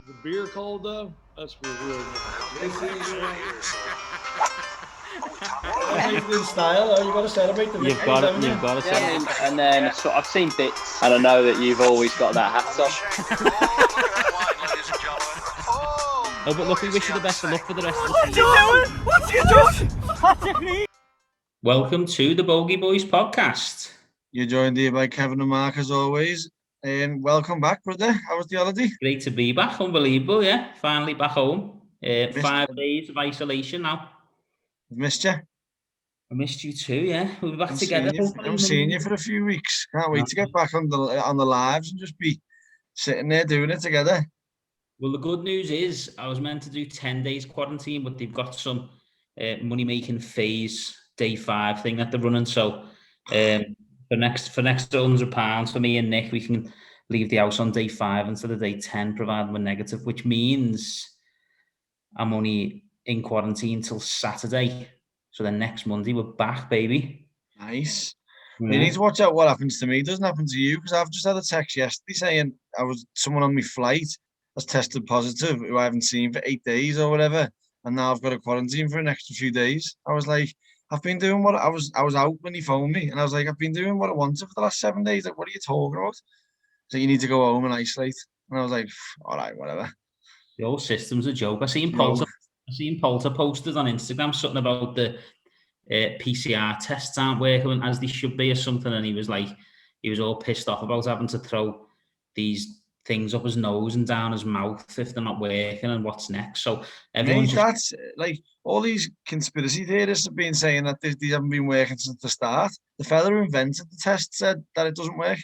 The beer cold though? That's for real. Celebrated in style, though. You've got to celebrate the You've got it. You've got to Yeah, celebrate. and then so I've seen bits, and I know that you've always got that hat on. Oh, but look, we wish you the best of luck for the rest of the season. Welcome to the Bogey Boys podcast. You're joined here by Kevin and Mark as always. And welcome back, brother. How was the holiday? Great to be back. Unbelievable, yeah. Finally back home. 5 you. days of isolation now. I've missed you. I missed you too, yeah. We'll be back together. I'm seeing you for a few weeks. Can't wait to get back on the lives and just be sitting there doing it together. Well, the good news is I was meant to do 10 days quarantine, but they've got some money-making phase day 5 thing that they're running. So for next £100 for me and Nick, we can leave the house on day 5 instead of day 10, provided we're negative, which means I'm only in quarantine till Saturday. So then next Monday we're back, baby. Nice. Yeah. You need to watch out what happens to me. It doesn't happen to you, because I've just had a text yesterday saying someone on my flight has tested positive who I haven't seen for 8 days or whatever, and now I've got a quarantine for an extra few days. I was like, I've been doing what I was out when he phoned me, and I was like, I've been doing what I wanted for the last 7 days. Like, what are you talking about? So you need to go home and isolate. And I was like, all right, whatever. The whole system's a joke. I seen Poulter posted on Instagram something about the PCR tests aren't working as they should be or something, and he was all pissed off about having to throw these things up his nose and down his mouth if they're not working, and what's next. So everyone's that's like all these conspiracy theorists have been saying that these haven't been working since the start. The fella who invented the test said that it doesn't work.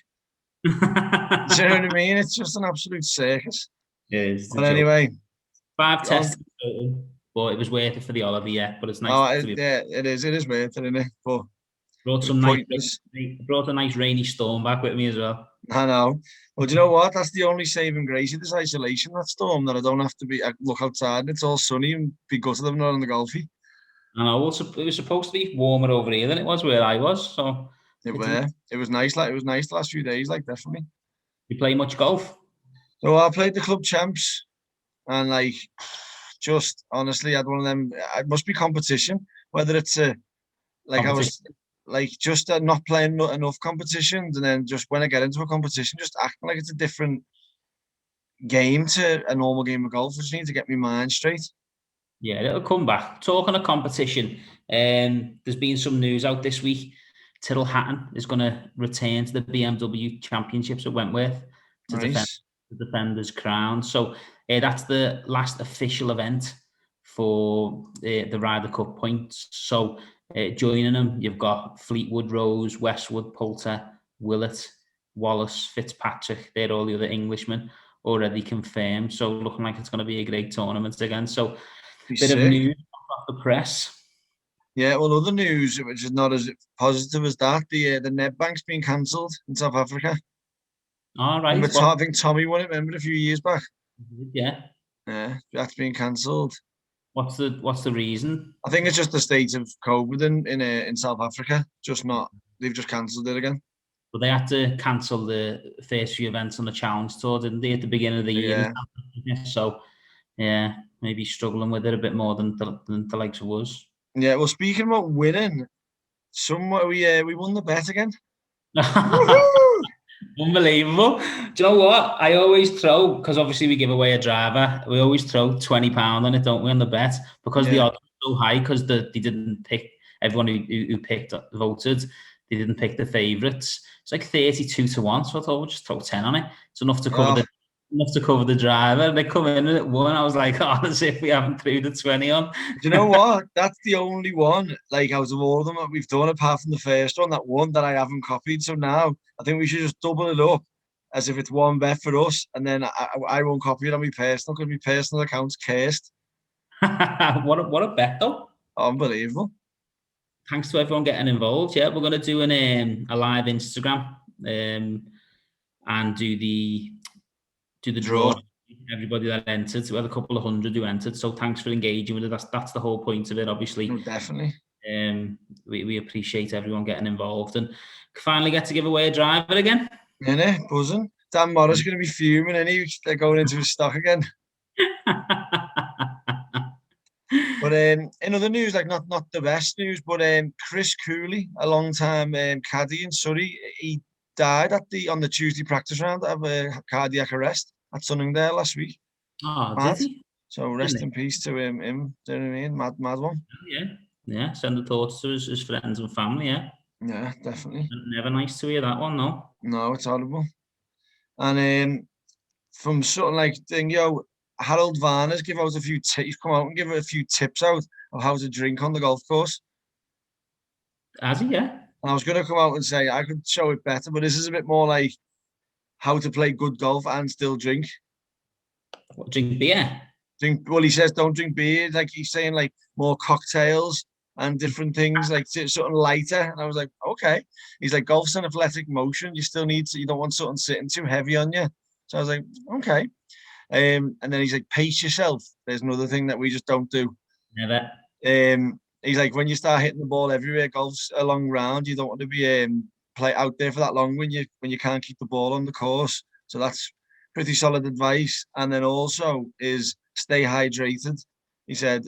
Do you know what I mean? It's just an absolute circus. Yeah, but anyway, 5 tests in total, but it was worth it for the holiday, yeah. But it's nice. It is worth it, isn't it? But brought a nice rainy storm back with me as well. I know. Well, do you know what? That's the only saving grace of this isolation, that storm, that I don't have to look outside and it's all sunny and be gutted I'm not on the golfie. I know. It was supposed to be warmer over here than it was where I was, so it was nice. Like, it was nice the last few days, like, definitely. You play much golf? So I played the club champs, and like, just honestly, I had one of them. It must be competition, whether it's I was like just not playing enough competitions, and then just when I get into a competition, just acting like it's a different game to a normal game of golf. I just need to get my mind straight. Yeah, it'll come back. Talking of competition, there's been some news out this week. Tyrrell Hatton is going to return to the BMW Championships at Wentworth to defend his crown. So that's the last official event for the Ryder Cup points. So joining him, you've got Fleetwood, Rose, Westwood, Poulter, Willett, Wallace, Fitzpatrick. They're all the other Englishmen already confirmed. So looking like it's going to be a great tournament again. So bit of news off the press. Yeah, well, other news which is not as positive as that, the Nedbank's been cancelled in South Africa. All right. I think Tommy won it, remember, a few years back. Yeah. Yeah, that's been cancelled. What's the reason? I think it's just the state of COVID in South Africa. They've just cancelled it again. But they had to cancel the first few events on the Challenge Tour, didn't they, at the beginning of the year? Yeah. So, yeah, maybe struggling with it a bit more than the likes of us. Yeah, well, speaking about winning, we won the bet again. Unbelievable. Do you know what? I always throw, because obviously we give away a driver, we always throw £20 on it, don't we, on the bet? Because the odds are so high, because they didn't pick, everyone who picked voted, they didn't pick the favourites. It's like 32 to 1, so I thought we'll just throw 10 on it. It's enough to cover the driver. They come in and it won. I was like, as if we haven't threw the 20 on. Do you know what? That's the only one, like, out of all of them that we've done, apart from the first one, that one that I haven't copied. So now I think we should just double it up as if it's one bet for us, and then I won't copy it on my personal, because my personal account's cursed. What a bet, though. Unbelievable. Thanks to everyone getting involved. Yeah, we're going to do a live Instagram and do the draw. Everybody that entered, we had a couple of hundred who entered, so thanks for engaging with it. That's the whole point of it, obviously. Oh, definitely. We appreciate everyone getting involved, and finally get to give away a driver again. Buzzing. Dan Morris is going to be fuming, and he's going into his stock again. But in other news, like not the best news, but Chris Cooley, a long time caddy in Surrey, he died on the Tuesday practice round of a cardiac arrest at Sunningdale last week. Oh, Mad. did he? So rest Didn't in peace to him. Do you know what I mean? Mad one. Yeah. Yeah. Send the thoughts to his friends and family. Yeah. Yeah, definitely. Never nice to hear that one, no. No, it's horrible. And from something like Harold Varner's give out a few tips. Come out and give a few tips out of how to drink on the golf course. Has he? Yeah. And I was going to come out and say I could show it better, but this is a bit more like how to play good golf and still drink. What, drink beer? Well, he says don't drink beer. Like he's saying like more cocktails and different things, like something lighter. And I was like, okay. He's like, golf's an athletic motion. You still need to, you don't want something sitting too heavy on you. So I was like, okay. And then he's like, pace yourself. There's another thing that we just don't do. Never. He's like, when you start hitting the ball everywhere, golf's a long round. You don't want to be play out there for that long when you can't keep the ball on the course. So that's pretty solid advice. And then also is stay hydrated. He said,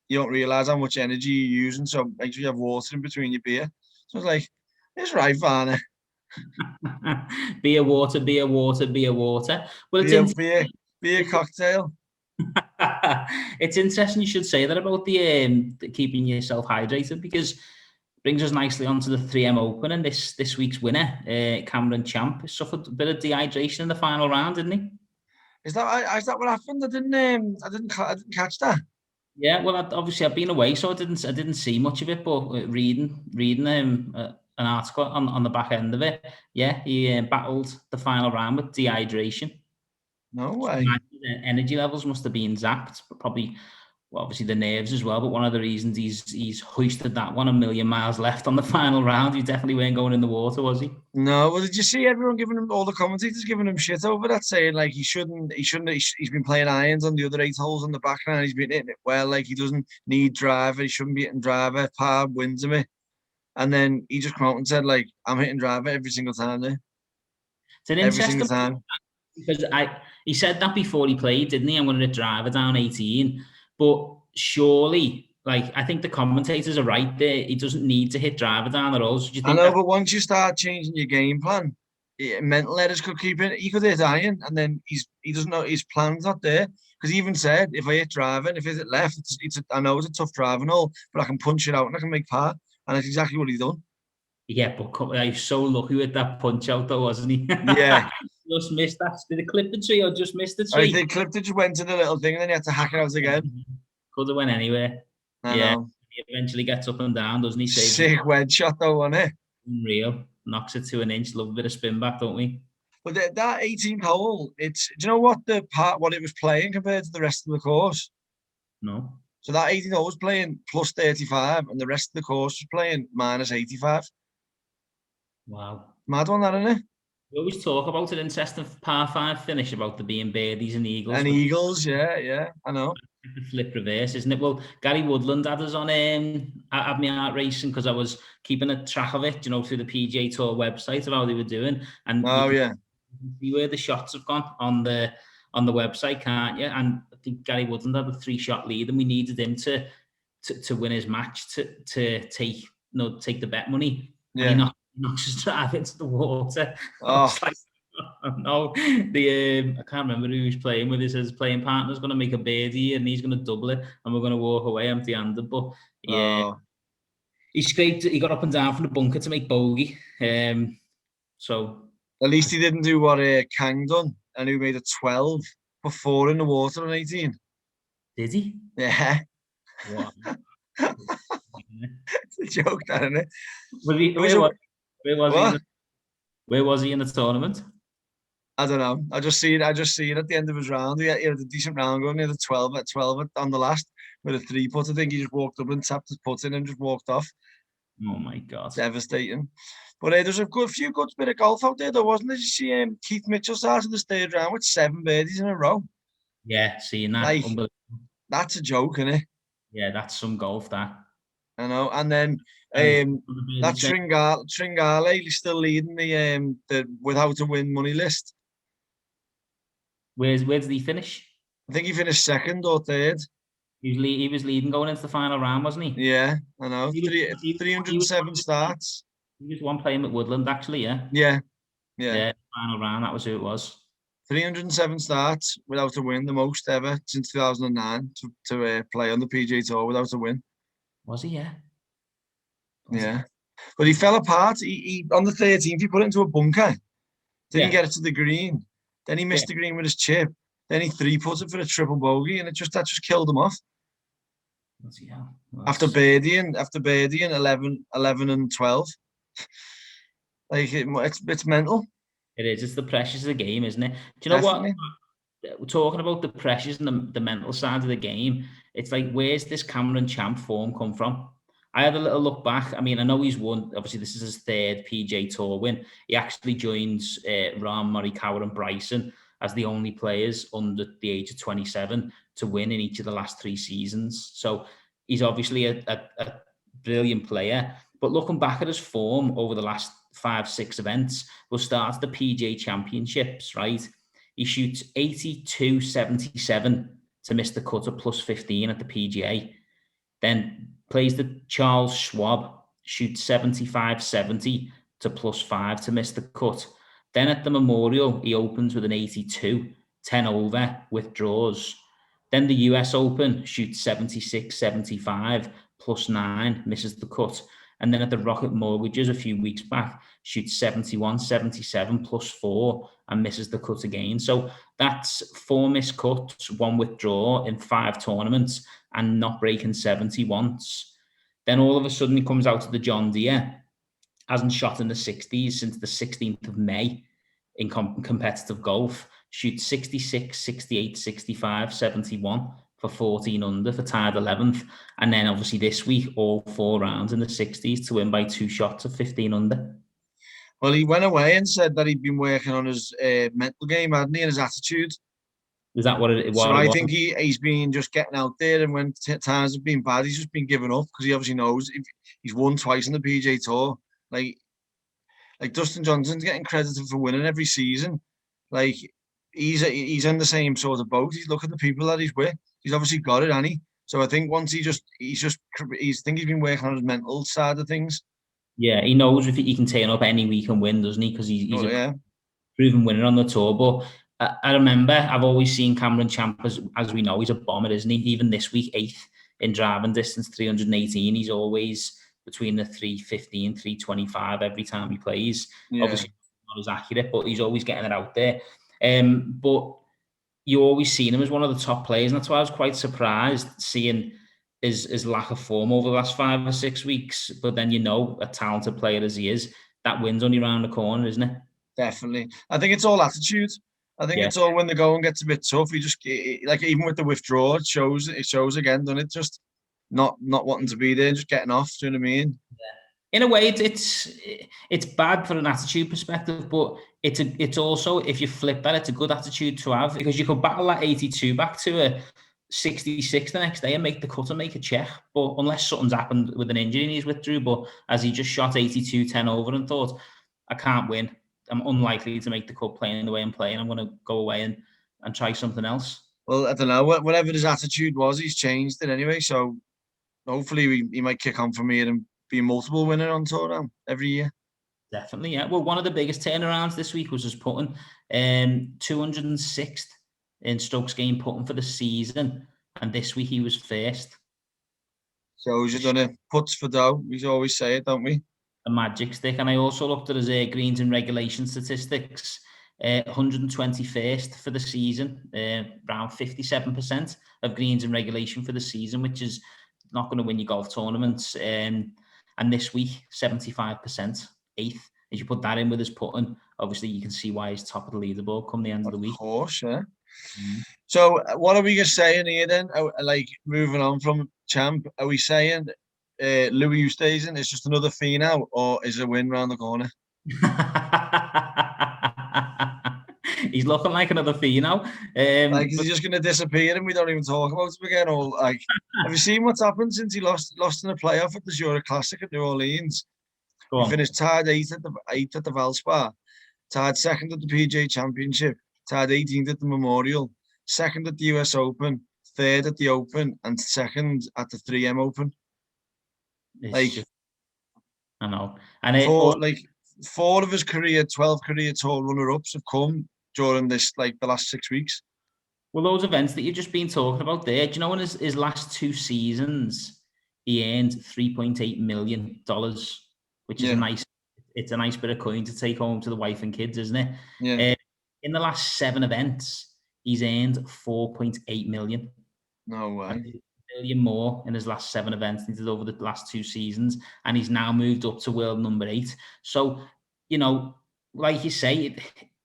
you don't realize how much energy you're using, so make sure you have water in between your beer. So I was like, it's right, Varner. Beer, water, beer, water, beer, water. Well, it's beer cocktail. It's interesting you should say that about the keeping yourself hydrated, because it brings us nicely onto the 3M Open, and this week's winner, Cameron Champ, suffered a bit of dehydration in the final round, didn't he? Is that what happened? I didn't catch that. Yeah, well, obviously I've been away, so I didn't see much of it. But reading an article on the back end of it, yeah, he battled the final round with dehydration. No way. So energy levels must have been zapped, but probably, well, obviously the nerves as well. But one of the reasons he's hoisted that one, 1,000,000 miles left on the final round, he definitely weren't going in the water, was he? No. Well, did you see everyone giving him, all the commentators giving him shit over that, saying like he shouldn't. He's been playing irons on the other 8 holes on the background. He's been hitting it well. Like he doesn't need driver. He shouldn't be hitting driver. Par wins him it. And then he just came out and said like, I'm hitting driver every single time there. It's an every single time. Because he said that before he played, didn't he? I'm going to hit driver down 18. But surely, like, I think the commentators are right there. He doesn't need to hit driver down at all. So do you think I know, but once you start changing your game plan, mental errors could keep it. He could hit iron, and then he doesn't know his plan's not there. Because he even said, if I hit driver and if I hit left, I know it's a tough driving hole, but I can punch it out and I can make par. And that's exactly what he's done. Yeah, but he's so lucky with that punch out, though, wasn't he? Yeah. Just missed that. Did he clip the tree or just missed the tree? I think clipped it, just went to the little thing, and then he had to hack it out again. Could have went anywhere. I know. He eventually gets up and down, doesn't he? Sick wedge shot, though, wasn't it? Unreal. Knocks it to an inch. Love a bit of spin back, don't we? But that 18th hole, do you know what what it was playing compared to the rest of the course? No. So that 18th hole was playing plus 35, and the rest of the course was playing minus 85. Wow. Mad one, that, isn't it? We always talk about an interesting par 5 finish about there being birdies and eagles. And eagles, yeah, I know. The flip reverse, isn't it? Well, Gary Woodland had us on had me out racing because I was keeping a track of it, through the PGA Tour website of how they were doing. And you can see where the shots have gone on the website, can't you? And I think Gary Woodland had a 3-shot lead, and we needed him to win his match to take the bet money. Yeah. And he knocks his drive into the water. Oh. No, I can't remember who he's playing with. His playing partner's going to make a birdie and he's going to double it, and we're going to walk away empty-handed. But yeah, he got up and down from the bunker to make bogey. So at least he didn't do what Kang done, and he made a 12, put 4 in the water on 18. Did he? Yeah. Wow. It's a joke, that, isn't it? Where was he in the tournament? I don't know. I just see it at the end of his round. He had a decent round going. He had a 12 on the last with a 3-putt. I think he just walked up and tapped his putt in and just walked off. Oh my God! Devastating. But there's a few good bit of golf out there, though, wasn't there? Did you see Keith Mitchell started the 3rd round with 7 birdies in a row? Yeah, seeing that. Like, that's a joke, isn't it? Yeah, that's some golf, that. I know. And then that Tringale is still leading the without a win money list. Where did he finish? I think he finished second or third. He was leading going into the final round, wasn't he? Yeah, I know. He 307 starts. He was one playing at Woodland, actually, yeah. Yeah. Final round, that was who it was. 307 starts without a win, the most ever since 2009 to play on the PGA Tour without a win. Was he? Yeah. Yeah. But he fell apart. He on the 13th, he put it into a bunker. Didn't get it to the green. Then he missed the green with his chip. Then he three-putted for a triple bogey, and that just killed him off. After birdieing 11 and 12. Like it's mental. It is. It's the pressures of the game, isn't it? Do you know what? We're talking about the pressures and the mental side of the game. It's like, where's this Cameron Champ form come from? I had a little look back. I mean, I know he's won. Obviously, this is his third PGA Tour win. He actually joins Rahm, Morikawa, and Bryson as the only players under the age of 27 to win in each of the last 3 seasons. So he's obviously a brilliant player. But looking back at his form over the last 5-6 events, we'll start the PGA Championships, right? He shoots 82.77 to miss the cut at +15 at the PGA. Then plays the Charles Schwab, shoots 75.70 to +5 to miss the cut. Then at the Memorial, he opens with an 82, 10 over, withdraws. Then the US Open, shoots 76.75 +9, misses the cut. And then at the Rocket Mortgages a few weeks back, shoots 71.77 +4 and misses the cut again. So that's 4 missed cuts, 1 withdrawal in 5 tournaments and not breaking 70 once. Then all of a sudden he comes out to the John Deere, hasn't shot in the 60s since the 16th of May in competitive golf, shoots 66, 68, 65, 71 for 14 under for tied 11th. And then obviously this week, all 4 rounds in the 60s to win by 2 shots of 15 under. Well, he went away and said that he'd been working on his mental game, hadn't he, and his attitude. Is that what it was? So I think he's been just getting out there, and when times have been bad, he's just been giving up because he obviously knows if he's won twice on the PGA Tour. Like Dustin Johnson's getting credited for winning every season. Like he's in the same sort of boat. He's looking at the people that he's with. He's obviously got it, hasn't he? So I think once he's been working on his mental side of things. Yeah, he knows if he can turn up any week and win, doesn't he? Because he's a proven winner on the tour. But I remember I've always seen Cameron Champ as we know, he's a bomber, isn't he? Even this week, 8th in driving distance, 318. He's always between the 315, 325 every time he plays. Yeah. Obviously not as accurate, but he's always getting it out there. But you always seen him as one of the top players, and that's why I was quite surprised seeing his lack of form over the last 5 or 6 weeks. But then, a talented player as he is, that win's only around the corner, isn't it? Definitely. I think it's all attitude. I think it's all when the going gets a bit tough. He just, like, even with the withdrawal, it shows again, doesn't it? Just not wanting to be there, just getting off. Do you know what I mean? Yeah. In a way, it's bad for an attitude perspective, but it's also, if you flip that, it's a good attitude to have, because you could battle that 82 back to a 66 the next day and make the cut and make a check. But unless something's happened with an injury and he's withdrew, but as he just shot 82, 10 over and thought, I can't win. I'm unlikely to make the cut playing the way I'm playing. I'm going to go away and try something else. Well, I don't know. Whatever his attitude was, he's changed it anyway. So hopefully he might kick on from here and be a multiple winner on tour now every year. Definitely, yeah. Well, one of the biggest turnarounds this week was his putting. 206th in strokes gained putting for the season. And this week he was first. So he's done it. Puts for dough. We always say it, don't we? A magic stick. And I also looked at his greens and regulation statistics. 121st for the season, around 57% of greens and regulation for the season, which is not going to win your golf tournaments. And this week, 75%, 8th. If you put that in with his putting, obviously you can see why he's top of the leaderboard come the end of the week. Of course, yeah. Mm-hmm. So what are we just saying here then? Like, moving on from Champ, are we saying Louis Oosthuizen is just another fee now, or is a win round the corner? He's looking like another fee now. Like, is he just going to disappear and we don't even talk about him again? Or like, have you seen what's happened since he lost in the playoff at the Jura Classic at New Orleans? He finished tied 8th at the Valspar, tied 2nd at the PGA Championship, tied 18th at the Memorial, second at the US Open, third at the Open, and second at the 3M Open. I know. And four of his 12 career tour runner-ups have come during the last 6 weeks. Well, those events that you've just been talking about there, do you know in his last 2 seasons, he earned $3.8 million, which is a nice bit of coin to take home to the wife and kids, isn't it? Yeah. In the last 7 events, he's earned $4.8 million. No way. $1 million more in his last 7 events than he did over the last 2 seasons, and he's now moved up to world number 8. So, like you say,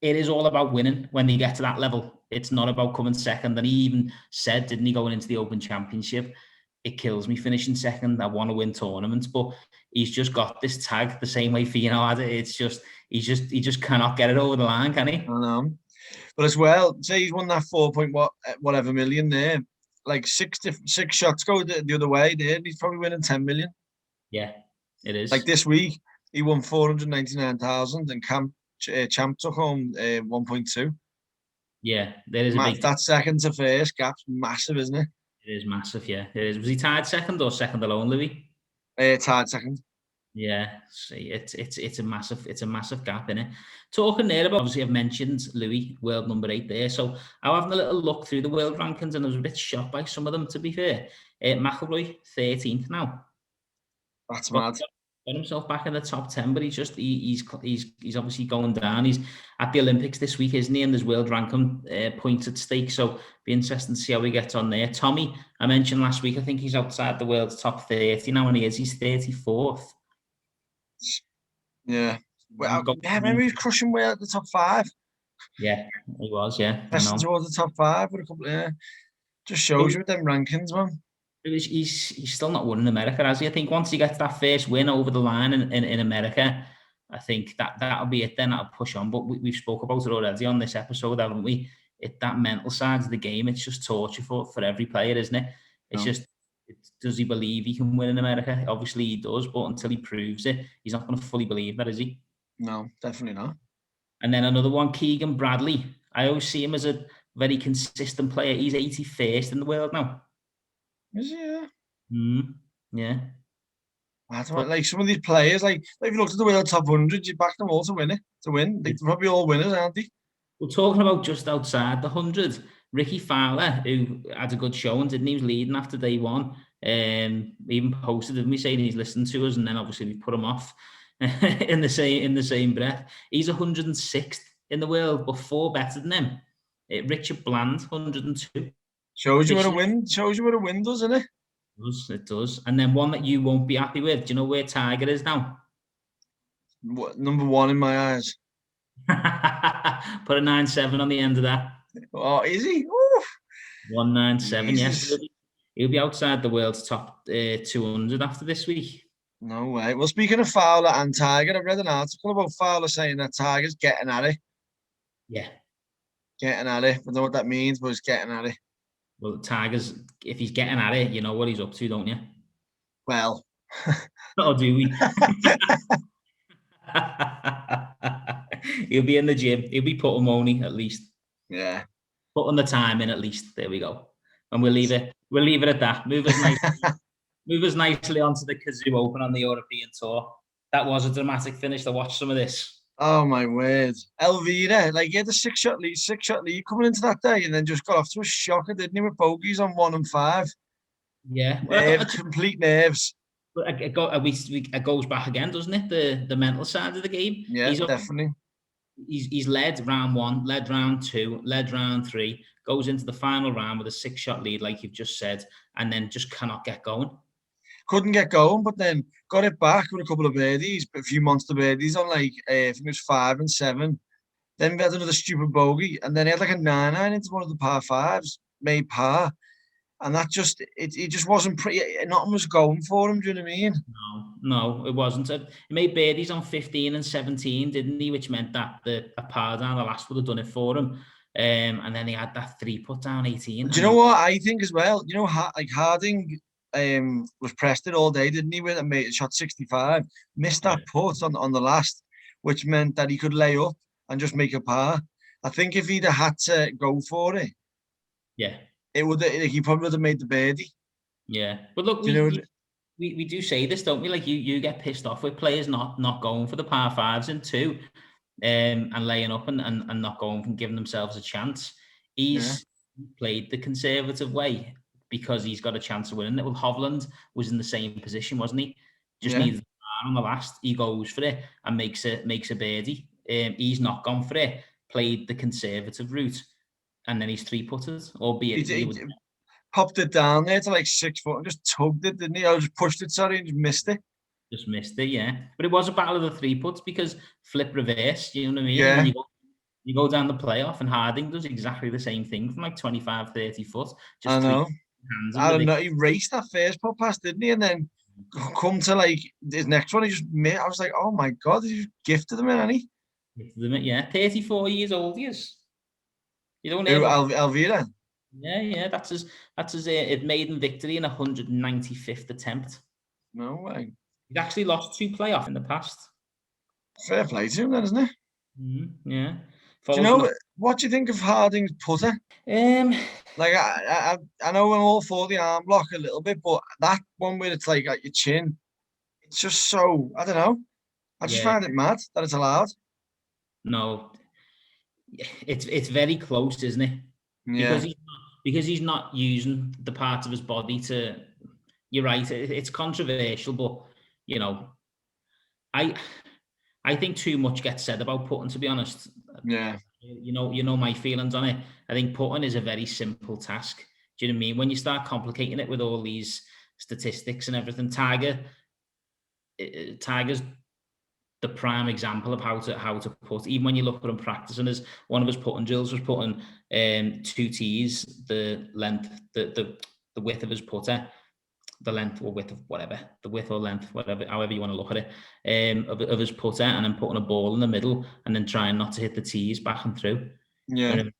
it is all about winning when they get to that level. It's not about coming second. And he even said, didn't he, going into the Open Championship, it kills me finishing second. I want to win tournaments, but he's just got this tag the same way Fino had it. It's just he just cannot get it over the line, can he? I know. But as well, say he's won that 4 million there. Like 6 shots go the other way there. He's probably winning 10 million. Yeah, it is. Like this week, he won 499,000, and Champ took home 1.2. Yeah, there is a big. That second to first gap's massive, isn't it? It is massive. Yeah, it is. Was he tied second or second alone, Louis? Tied second. Yeah, see, it's a massive gap in it. Talking there about, obviously I've mentioned Louis, world number 8 there. So I'm having a little look through the world rankings, and I was a bit shocked by some of them, to be fair. McIlroy 13th now. That's mad. Got himself back in the top 10, but he's obviously going down. He's at the Olympics this week, isn't he? And there's world ranking points at stake, so be interesting to see how he gets on there. Tommy, I mentioned last week, I think he's outside the world's top 30 now, and he's 34th. Yeah. Well, remember he was crushing way at the top 5. Yeah, he was. Yeah, pressing towards the top 5 with a couple. Yeah, just shows you with them rankings, man. He's still not won in America, has he? I think once he gets that first win over the line in America, I think that'll be it. Then that'll push on. But we've spoke about it already on this episode, haven't we? That mental side of the game, it's just torture for every player, isn't it? It's just, does he believe he can win in America? Obviously he does, but until he proves it, he's not going to fully believe that, is he? No, definitely not. And then another one, Keegan Bradley. I always see him as a very consistent player. He's 81st in the world now. Is he? Yeah. Yeah. I don't know, like some of these players, like if you looked at the world top 100, you back them all to win. They're probably all winners, aren't they? We're talking about just outside the 100. Ricky Fowler, who had a good showing, didn't he? Was leading after day 1. Even posted of me saying he's listened to us, and then obviously we put him off in the same breath. He's 106th in the world, but 4 better than him. Richard Bland, 102. Shows you what a win does, doesn't it? It does. And then one that you won't be happy with. Do you know where Tiger is now? Number 1 in my eyes. Put a 9.7 on the end of that. Oh, is he? Oof. 197, yes. He'll be outside the world's top 200 after this week. No way. Well, speaking of Fowler and Tiger, I read an article about Fowler saying that Tiger's getting at it. Yeah. Getting at it. I don't know what that means, but he's getting at it. Well, Tiger's, if he's getting at it, you know what he's up to, don't you? Well. Or do we? He'll be in the gym. He'll be putting money at least. Yeah. Putting the time in at least. There we go. And we'll leave it at that. Move us nicely onto the Kazoo Open on the European Tour. That was a dramatic finish. To watch some of this. Oh my word. Elvira, like he had a 6-shot lead coming into that day, and then just got off to a shocker, didn't he, with bogeys on 1 and 5. Yeah. Complete nerves. But it goes back again, doesn't it? The mental side of the game. Yeah, definitely. He's led round 1, led round 2, led round 3, goes into the final round with a 6-shot lead, like you've just said, and then just cannot get going. Couldn't get going, but then got it back with a couple of birdies, a few monster birdies on I think it was 5 and 7. Then we had another stupid bogey, and then he had like a 9-9 into one of the par 5s, made par. And that just, it just wasn't pretty, nothing was going for him, do you know what I mean? No, it wasn't. He made birdies on 15 and 17, didn't he? Which meant that a par down the last would have done it for him. And then he had that 3-putt down 18. Do you know what I think as well? You know, like Harding was pressed it all day, didn't he? And made a shot 65, missed that putt on the last, which meant that he could lay up and just make a par. I think if he'd have had to go for it, Yeah. He probably would have made the birdie. Yeah. But look, Do you know what? we do say this, don't we? Like you get pissed off with players not going for the par fives in two, and laying up and not going and giving themselves a chance. He's played the conservative way because he's got a chance of winning it. Well, Hovland was in the same position, wasn't he? Just needed the par on the last. He goes for it and makes a birdie. He's not gone for it. Played the conservative route, and then he's three putted, albeit He popped it down there to like 6 foot and just tugged it, didn't he? Or just pushed it, sorry, and just missed it. Just missed it, yeah. But it was a battle of the three puts because flip reverse, you know what I mean? Yeah. And then you go down the playoff and Harding does exactly the same thing from like 25, 30 foot. Just I know. I don't know. it. He raced that first putt pass, didn't he? And then come to like his next one, he just missed. I was like, oh my God, he just gifted him in, hasn't he? Yeah, 34 years old he is. You don't Who, know. Alvira? Yeah, that's his maiden victory in 195th attempt. No way. He's actually lost 2 playoffs in the past. Fair play to him then, isn't it? Yeah. Do you know what do you think of Harding's putter? Like I know I'm all for the arm block a little bit, but that one where it's like at your chin, it's just so, I don't know. I just find it mad that it's allowed. No, it's very close, isn't it? Yeah. Because he's not using the part of his body to. You're right. It's controversial, but you know, I think too much gets said about putting. To be honest, Yeah. You know my feelings on it. I think putting is a very simple task. Do you know what I mean? When you start complicating it with all these statistics and everything, Tiger's the prime example of how to put. Even when you look at him practicing, as one of his putting drills was putting 2 tees, the length, the width of his putter, the length or width of whatever, the width or length, whatever, however you want to look at it, of his putter, and then putting a ball in the middle, and then trying not to hit the tees back and through. Yeah. And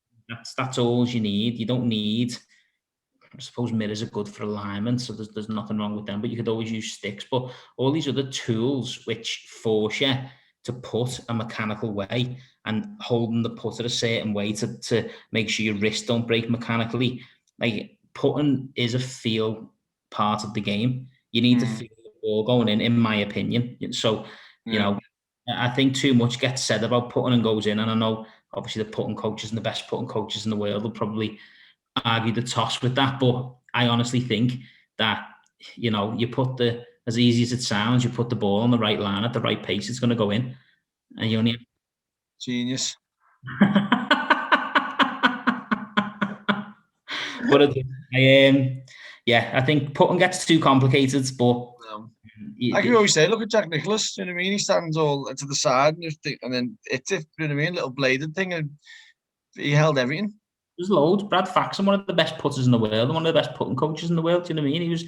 that's all you need. You don't need. I suppose mirrors are good for alignment, so there's nothing wrong with them, but you could always use sticks. But all these other tools which force you to put a mechanical way and holding the putter a certain way to make sure your wrist don't break mechanically, like putting is a feel part of the game. You need to feel the ball going in my opinion. So, you know, I think too much gets said about putting and goes in, and I know obviously the putting coaches and the best putting coaches in the world will probably argue the toss with that, but I honestly think that, you know, you put as easy as it sounds, you put the ball on the right line at the right pace, it's going to go in, and you only Genius. But I think putting gets too complicated, but like we always say, look at Jack Nicklaus. You know what I mean? He stands all to the side and then it's it. You know what I mean? Little bladed thing, and he held everything. There's loads. Brad Faxon, one of the best putters in the world, and one of the best putting coaches in the world. Do you know what I mean? He was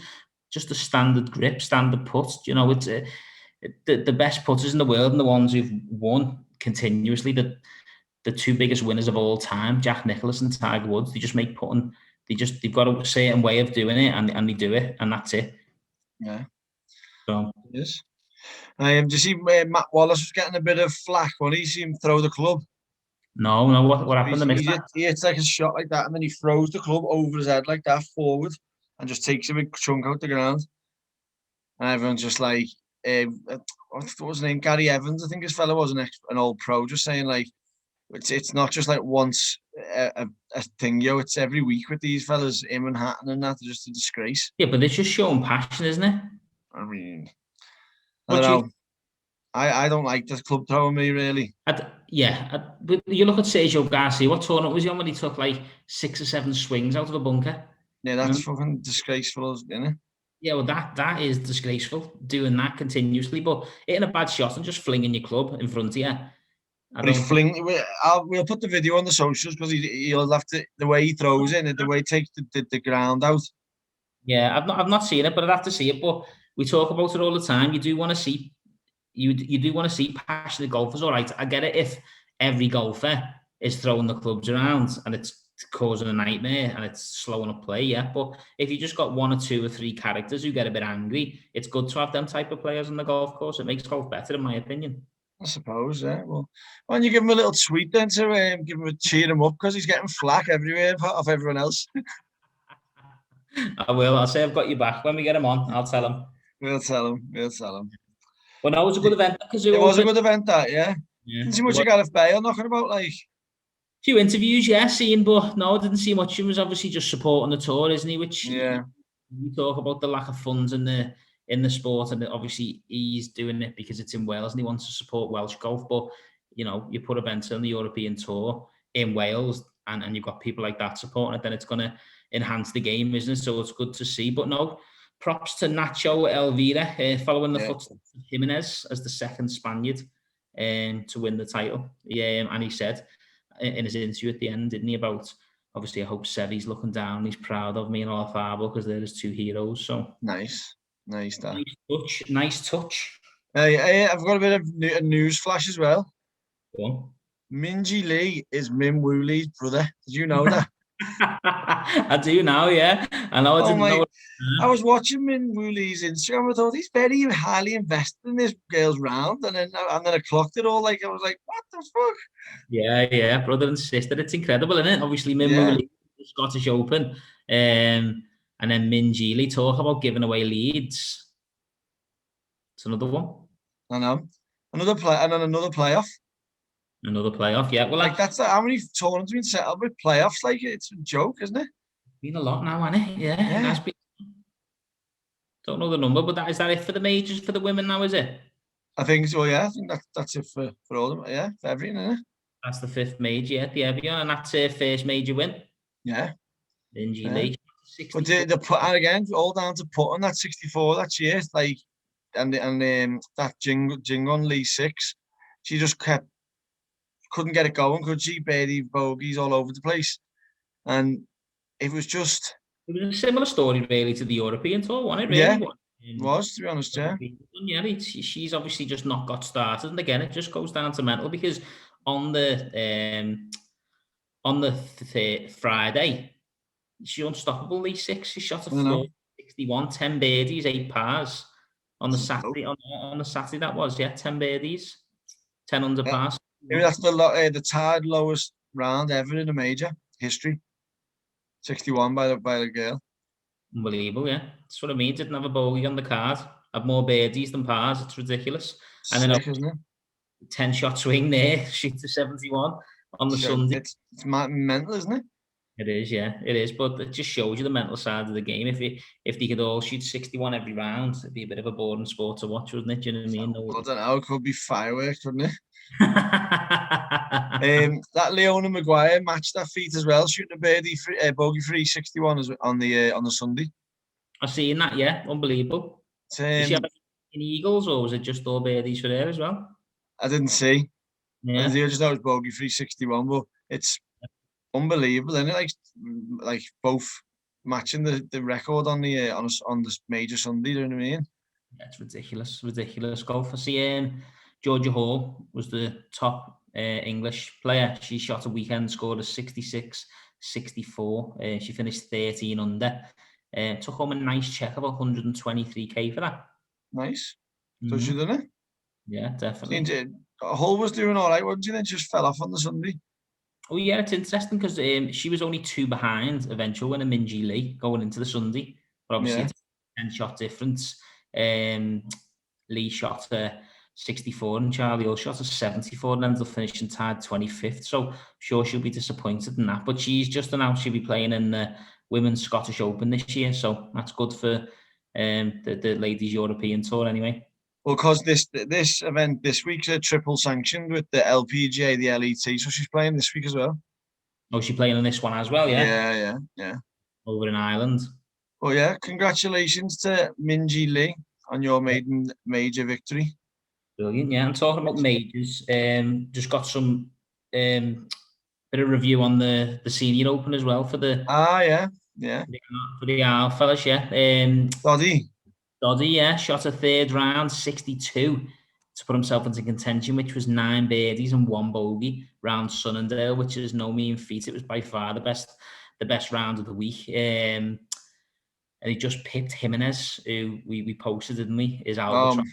just a standard grip, standard put. You know, it's the best putters in the world and the ones who've won continuously. The 2 biggest winners of all time, Jack Nicklaus and Tiger Woods. They just make putting. They've got a certain way of doing it, and they do it, and that's it. Yeah. So yes. Do you see Matt Wallace was getting a bit of flack when he seen him throw the club? No, what happened? He hits like a shot like that, and then he throws the club over his head like that forward, and just takes a big chunk out the ground. And everyone's just like, what was his name? Gary Evans, I think his fellow was an old pro, just saying like, it's not just like once a thing, it's every week with these fellas, him and Hatton and that. They're just a disgrace. Yeah, but it's just showing passion, isn't it? I mean, I don't know. I don't like this club throwing me, really. But you look at Sergio Garcia, what tournament was he on when he took like 6 or 7 swings out of a bunker? Yeah, that's fucking disgraceful, isn't it? Yeah, well, that is disgraceful, doing that continuously, but hitting a bad shot and just flinging your club in front of you. We'll put the video on the socials because he'll have to, the way he throws it and the way he takes the ground out. Yeah, I've not seen it, but I'd have to see it. But we talk about it all the time. You do want to see you do want to see passionate golfers. All right, I get it if every golfer is throwing the clubs around and it's causing a nightmare and it's slowing up play, yeah. But if you just got 1 or 2 or 3 characters who get a bit angry, it's good to have them type of players on the golf course. It makes golf better, in my opinion. I suppose, yeah. Well, why don't you give him a little tweet then to cheer him up because he's getting flack everywhere off everyone else. I will. I'll say I've got you back when we get him on. I'll tell him. We'll tell him. We'll tell him. But no, it was a good event because It was a good event, that, yeah. Yeah. Didn't see much of Gareth Bale knocking about, like. Few interviews, yeah, seen, but no, I didn't see much. He was obviously just supporting the tour, isn't he? Which Yeah. we talk about the lack of funds in the sport, and obviously he's doing it because it's in Wales and he wants to support Welsh golf. But you know, you put events on the European tour in Wales, and you've got people like that supporting it, then it's going to enhance the game, isn't it? So it's good to see. But no, props to Nacho Elvira following the footsteps of Jimenez as the second Spaniard to win the title. And he said in his interview at the end, didn't he, about obviously I hope Sevi's looking down, he's proud of me and Olafabo because they're his two heroes. So nice that. Nice touch. Hey, I've got a bit of a news flash as well. Go on. Minji Lee is Min Woo Lee's brother. Did you know that? I do now, yeah. I know. I didn't know. I was watching Min Woo Lee's Instagram. I thought he's very highly invested in this girl's round, and then I clocked it all. Like I was like, what the fuck? Yeah, brother and sister. It's incredible, isn't it? Obviously, Min Woo Lee, the Scottish Open, and then Min Ji Lee talk about giving away leads. It's another one. I know. Another playoff. Another playoff, yeah. Well, like that's how many tournaments have been set up with playoffs? Like it's a joke, isn't it? Been a lot now, hasn't it? Yeah. It has been. Don't know the number, but is that it for the majors for the women now? Is it? I think so. Yeah, I think that's it for all of them. Yeah, for everything, isn't it? That's the fifth major, yeah, the Evian, and that's her first major win. Yeah. Minji Lee. But the put, and again, all down to putting that 64 that year, like, and that Jingon Lee 6, she just couldn't get it going, could she? Birdie bogeys all over the place, and it was just. It was a similar story, really, to the European tour, wasn't it? Really? Yeah, it was, to be honest. Yeah. Yeah, she's obviously just not got started, and again, it just goes down to mental because on the Friday, she's unstoppable. Lee 6, she shot a 461, 10 birdies, 8 pars. On the Saturday, on the Saturday that was 10 birdies, 10 under pars. Maybe that's the tied lowest round ever in a major history. 61 by the girl. Unbelievable, yeah. That's what I mean. Didn't have a bogey on the card. Had more birdies than pars. It's ridiculous. And then isn't it? 10-shot swing there, shoot to 71 on the Sunday. It's mental, isn't it? It is, yeah, it is. But it just shows you the mental side of the game. If they could all shoot 61 every round, it'd be a bit of a boring sport to watch, wouldn't it? Do you know what I mean? I don't know. It could be fireworks, wouldn't it? That Leona Maguire matched that feat as well, shooting a bogey free 61 on the Sunday. I've seen that, yeah, unbelievable. Did she have any eagles, or was it just all birdies for her as well? I didn't see. Yeah, I just know it was bogey free 61, but it's unbelievable, isn't it? Like both matching the record on the major Sunday. You know what I mean? Yeah, it's ridiculous golf. I see. Georgia Hall was the top English player. She shot a weekend score of 66, 64. She finished 13 under. Took home a nice check of 123k for that. Nice. So she done it? Yeah, definitely. Hull was doing all right, wasn't she? Then just fell off on the Sunday. Oh yeah, it's interesting because she was only 2 behind eventual winner Minji Lee going into the Sunday. But obviously it's a 10-shot difference. Lee shot 64 and Charlie Hull shot a 74 and ended up finishing tied 25th. So sure she'll be disappointed in that. But she's just announced she'll be playing in the Women's Scottish Open this year. So that's good for the Ladies European Tour anyway. Well, because this event this week's a triple sanctioned with the LPGA, the LET, so she's playing this week as well. Oh, she's playing on this one as well, yeah? Yeah. Over in Ireland. Well, yeah, congratulations to Minji Lee on your maiden major victory. Brilliant, yeah. And talking about majors, just got some bit of review on the Senior Open as well for the for the Isle fellas, yeah. Doddy, yeah, shot a third round, 62, to put himself into contention, which was 9 birdies and 1 bogey round Sunningdale, which is no mean feat. It was by far the best round of the week. And he just picked Jimenez, who we posted, didn't we? Is Albatross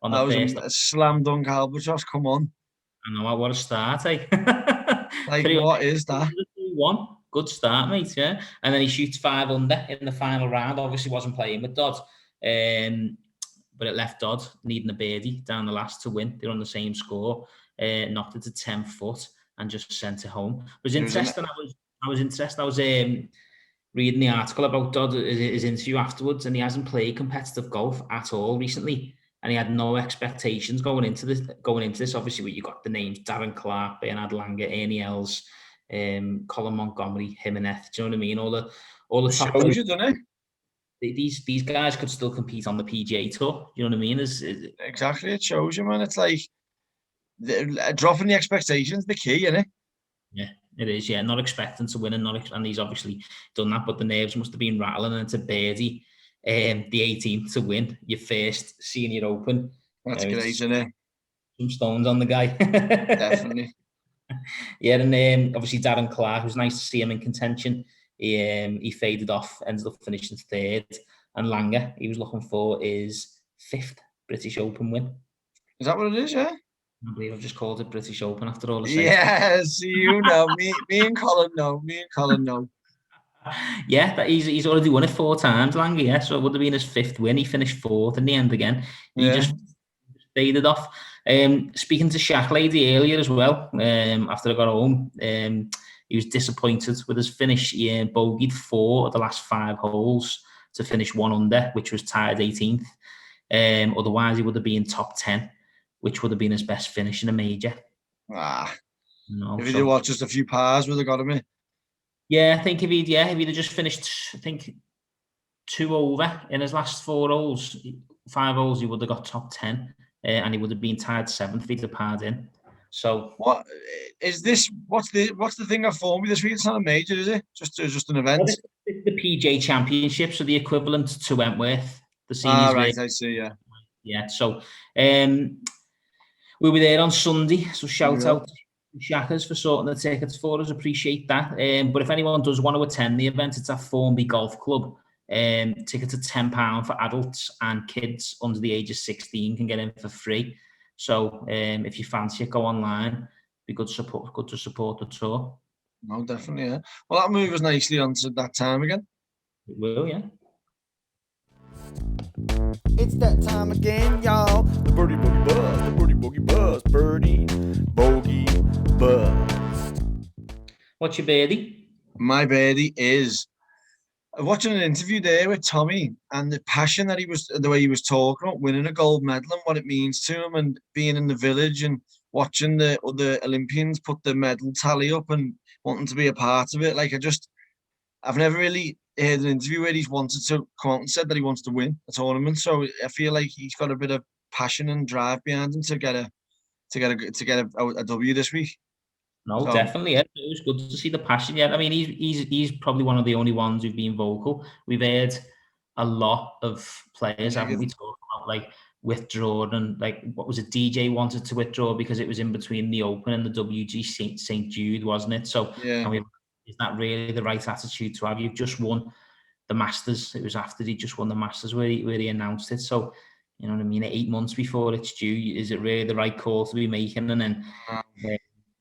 on That the was first. a slam dunk albatross. Come on. I know what a start, eh? Like, what is that? 1. Good start, mate, yeah. And then he shoots 5 under in the final round. Obviously wasn't playing with Dodd. But it left Dodd needing a birdie down the last to win. They're on the same score. Knocked it to 10 foot and just sent it home. It was interesting. I was interested. I was reading the article about Dodd, his interview afterwards, and he hasn't played competitive golf at all recently. And he had no expectations going into this. Obviously, you got the names Darren Clark, Bernard Langer, Ernie Els, Colin Montgomery, Jimenez. Do you know what I mean? All the It top shows players. you, doesn't it? These guys could still compete on the PGA Tour. You know what I mean? Exactly, it shows you, man. It's like dropping the expectations, the key, isn't it? Yeah, it is. Yeah, not expecting to win, and he's obviously done that. But the nerves must have been rattling, and it's a birdie, the 18th to win your first senior open. That's great, isn't it? Some stones on the guy. Definitely. Yeah, and obviously Darren Clark, it was nice to see him in contention. He faded off, ended up finishing 3rd. And Langer, he was looking for his 5th British Open win. Is that what it is, yeah? I believe I've just called it British Open after all the sake. Yes, you know. Me and Colin know. Yeah, but he's already won it 4 times, Langer, yeah. So it would have been his 5th win. He finished 4th in the end again. He just faded off. Speaking to Shaq Lady earlier as well, after I got home, he was disappointed with his finish. He bogeyed 4 of the last 5 holes to finish 1 under, which was tied 18th. Otherwise, he would have been top 10, which would have been his best finish in a major. If he'd watched just a few pars, would have got him in. Yeah, I think if he'd have just finished, I think 2 over in his last 4 holes, 5 holes, he would have got top 10. And he would have been tied 7th if he'd have parred in. So what is this? What's the thing I've formed this week? It's not a major, is it? Just an event. It's the PGA Championship, so the equivalent to Wentworth, the seniors. Right, I see. Yeah. So we'll be there on Sunday. So shout out to Shackers for sorting the tickets for us. Appreciate that. But if anyone does want to attend the event, it's at Formby Golf Club. Tickets are £10 for adults, and kids under the age of 16 can get in for free. So if you fancy it, go online. Be good to support the tour. No, definitely, yeah. Well, that move us nicely onto that time again. It will, yeah. It's that time again, y'all. The birdie boogie buzz, the birdie boogie buzz, birdie bogey buzz. What's your birdie? My birdie is watching an interview there with Tommy, and the passion that the way he was talking about winning a gold medal and what it means to him, and being in the village and watching the other Olympians put the medal tally up and wanting to be a part of it. Like, I've never really heard an interview where he's wanted to come out and said that he wants to win a tournament. So I feel like he's got a bit of passion and drive behind him to get a W this week. No, definitely. Yeah. It was good to see the passion. Yeah, I mean, he's probably one of the only ones who've been vocal. We've heard a lot of players, haven't we, talk about like withdrawing, and like, what was it? DJ wanted to withdraw because it was in between the Open and the WG St. Jude, wasn't it? So is that really the right attitude to have? You've just won the Masters. It was after he just won the Masters where he announced it. So, you know what I mean? 8 months before it's due, is it really the right call to be making? And then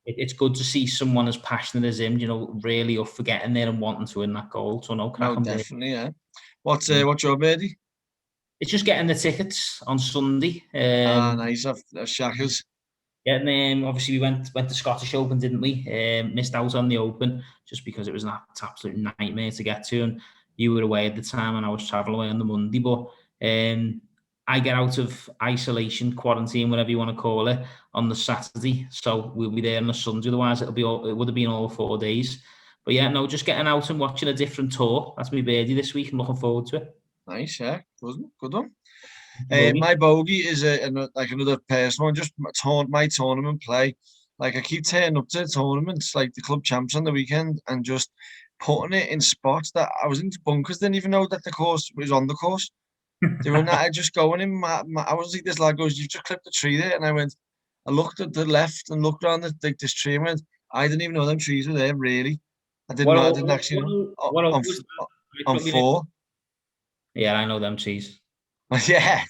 it's good to see someone as passionate as him, you know, really up for getting there and wanting to win that goal. So no, definitely, yeah. What's your birdie? It's just getting the tickets on Sunday. Nice. Shackers. Yeah, and then obviously we went to Scottish Open, didn't we? Missed out on the Open just because it was an absolute nightmare to get to, and you were away at the time, and I was travelling away on the Monday. But I get out of isolation, quarantine, whatever you want to call it, on the Saturday, so we'll be there on the Sunday. Otherwise, it would have been all 4 days. But yeah, no, just getting out and watching a different tour. That's my birdie this week. I'm looking forward to it. Nice, yeah, good one. My bogey is another personal one, just my tournament play. Like, I keep turning up to tournaments like the club champs on the weekend and just putting it in spots that I was into bunkers, didn't even know that the course was on the course. Doing that, I just going in. I was like, this lad goes, "You've just clipped the tree there," and I looked at the left and looked around this tree and went, I didn't even know them trees were there. Really, I didn't actually know. On 4. Yeah, I know them trees. Yeah.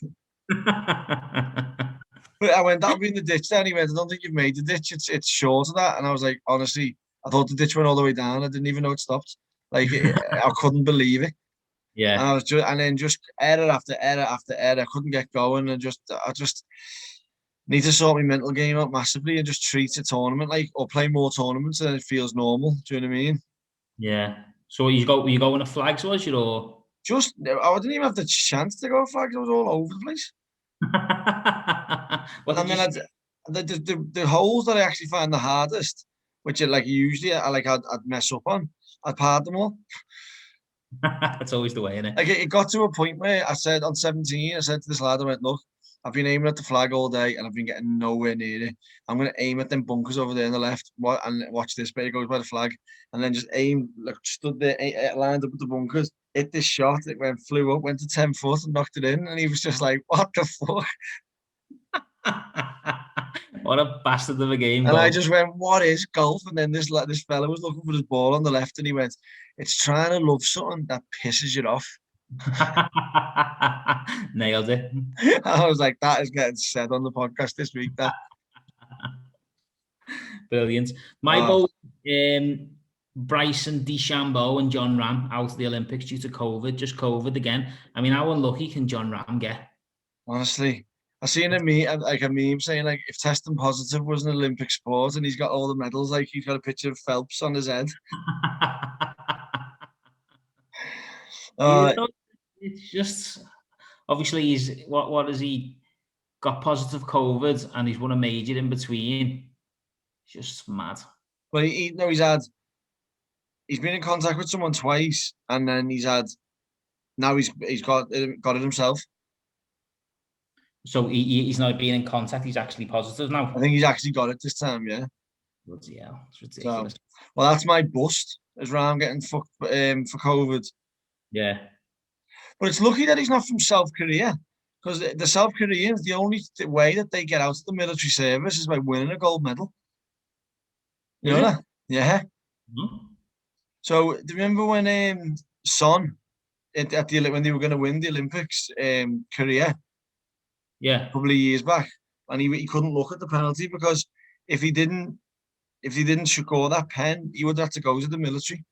But I went, that'll be in the ditch there. And he went, I don't think you've made the ditch. It's short of that. And I was like, honestly, I thought the ditch went all the way down. I didn't even know it stopped. Like, I couldn't believe it. Yeah. And I was just, and then just error after error after error. I couldn't get going. And I just need to sort my mental game out massively and just treat a tournament like, or play more tournaments and it feels normal. Do you know what I mean? Yeah. So were you going to flags, was you, or? Just, I didn't even have the chance to go flags. I was all over the place. And then the holes that I actually find the hardest, which are like usually I'd mess up on, I'd pad them all. That's always the way, isn't it? Like it got to a point where I said on 17, I said to this lad, I went, look, I've been aiming at the flag all day and I've been getting nowhere near it. I'm going to aim at them bunkers over there on the left and watch this bit. It goes by the flag and then just aim, like stood there, lined up with the bunkers, hit this shot. It flew up, went to 10 foot and knocked it in. And he was just like, what the fuck? What a bastard of a game. And I just went, what is golf? And then this fella was looking for his ball on the left and he went, it's trying to love something that pisses you off. Nailed it. I was like, that is getting said on the podcast this week. That brilliant. My boat, Bryson DeChambeau and John Ram out of the Olympics due to COVID, just COVID again. I mean, how unlucky can John Ram get? Honestly, I seen a meme saying like if testing positive was an Olympic sport and he's got all the medals, like he's got a picture of Phelps on his head. It's just obviously he's what has he got positive COVID and he's won a major in between. It's just mad. Well, he's been in contact with someone twice, and then he's got it himself. So he's not being in contact. He's actually positive now. I think he's actually got it this time. Yeah. Bloody hell, it's ridiculous. So, well, that's my bust. Is Ram getting fucked for COVID? Yeah. But it's lucky that he's not from South Korea, because the South Koreans, the only way that they get out of the military service is by winning a gold medal. You know that? Yeah. Mm-hmm. So do you remember when Son when they were going to win the Olympics, Korea? Yeah. A couple of years back, and he couldn't look at the penalty because if he didn't score that pen, he would have to go to the military.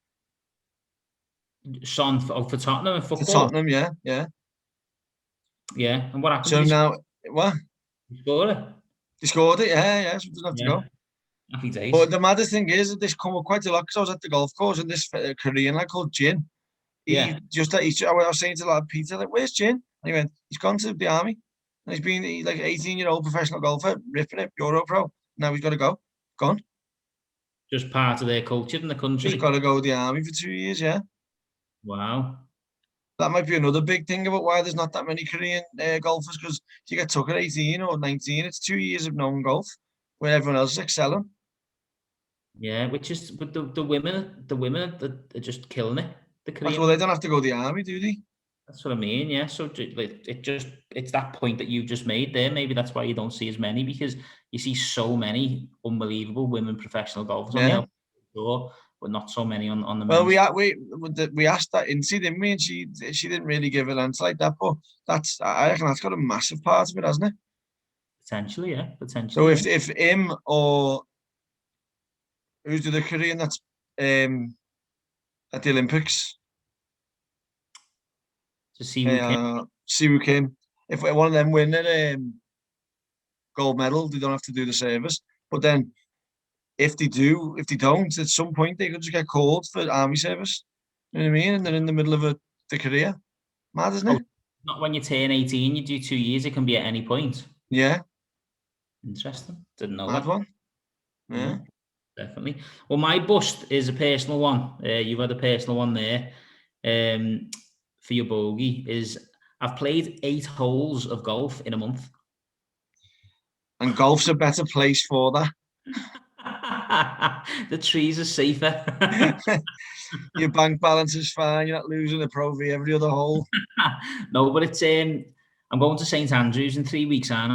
Son for Tottenham and football. For Tottenham, yeah. Yeah, and what happened? So now, what? He scored it. He scored it, yeah. So he doesn't have to go. Happy days. But the maddest thing is that this come up quite a lot because I was at the golf course and this Korean lad called Jin. I was saying to the lad Peter, like, where's Jin? And he went, he's gone to the army. And he's been like 18-year-old professional golfer, ripping it, Euro pro. Now he's got to go. Gone. Just part of their culture in the country. He's got to go to the army for 2 years, yeah. Wow. That might be another big thing about why there's not that many Korean golfers, because if you get took at 18 or 19, it's 2 years of known golf, where everyone else is excelling. Yeah, which is, but the women are just killing it. The Korean. Well, they don't have to go to the army, do they? That's what I mean. Yeah, so it's that point that you just made there. Maybe that's why you don't see as many, because you see so many unbelievable women professional golfers on the outdoor tour, but not so many on the. Well, we asked that Incy, didn't we? And she didn't really give an answer like that. But I reckon that's got a massive part of it, hasn't it? Potentially, yeah. So if him or who's the Korean that's at the Olympics? To Siwoo Kim. If one of them win a gold medal, they don't have to do the service. But then, if they don't, at some point they could just get called for army service. You know what I mean? And they're in the middle of the career. Mad, isn't it? Not when you turn 18, you do 2 years. It can be at any point. Yeah. Interesting. Didn't know Mad that. one. Yeah. Definitely. Well, my bust is a personal one. You've had a personal one there. For your bogey is I've played 8 holes of golf in a month. And golf's a better place for that. The trees are safer. Your bank balance is fine. You're not losing a pro V every other hole. No, but it's I'm going to St Andrews in 3 weeks, aren't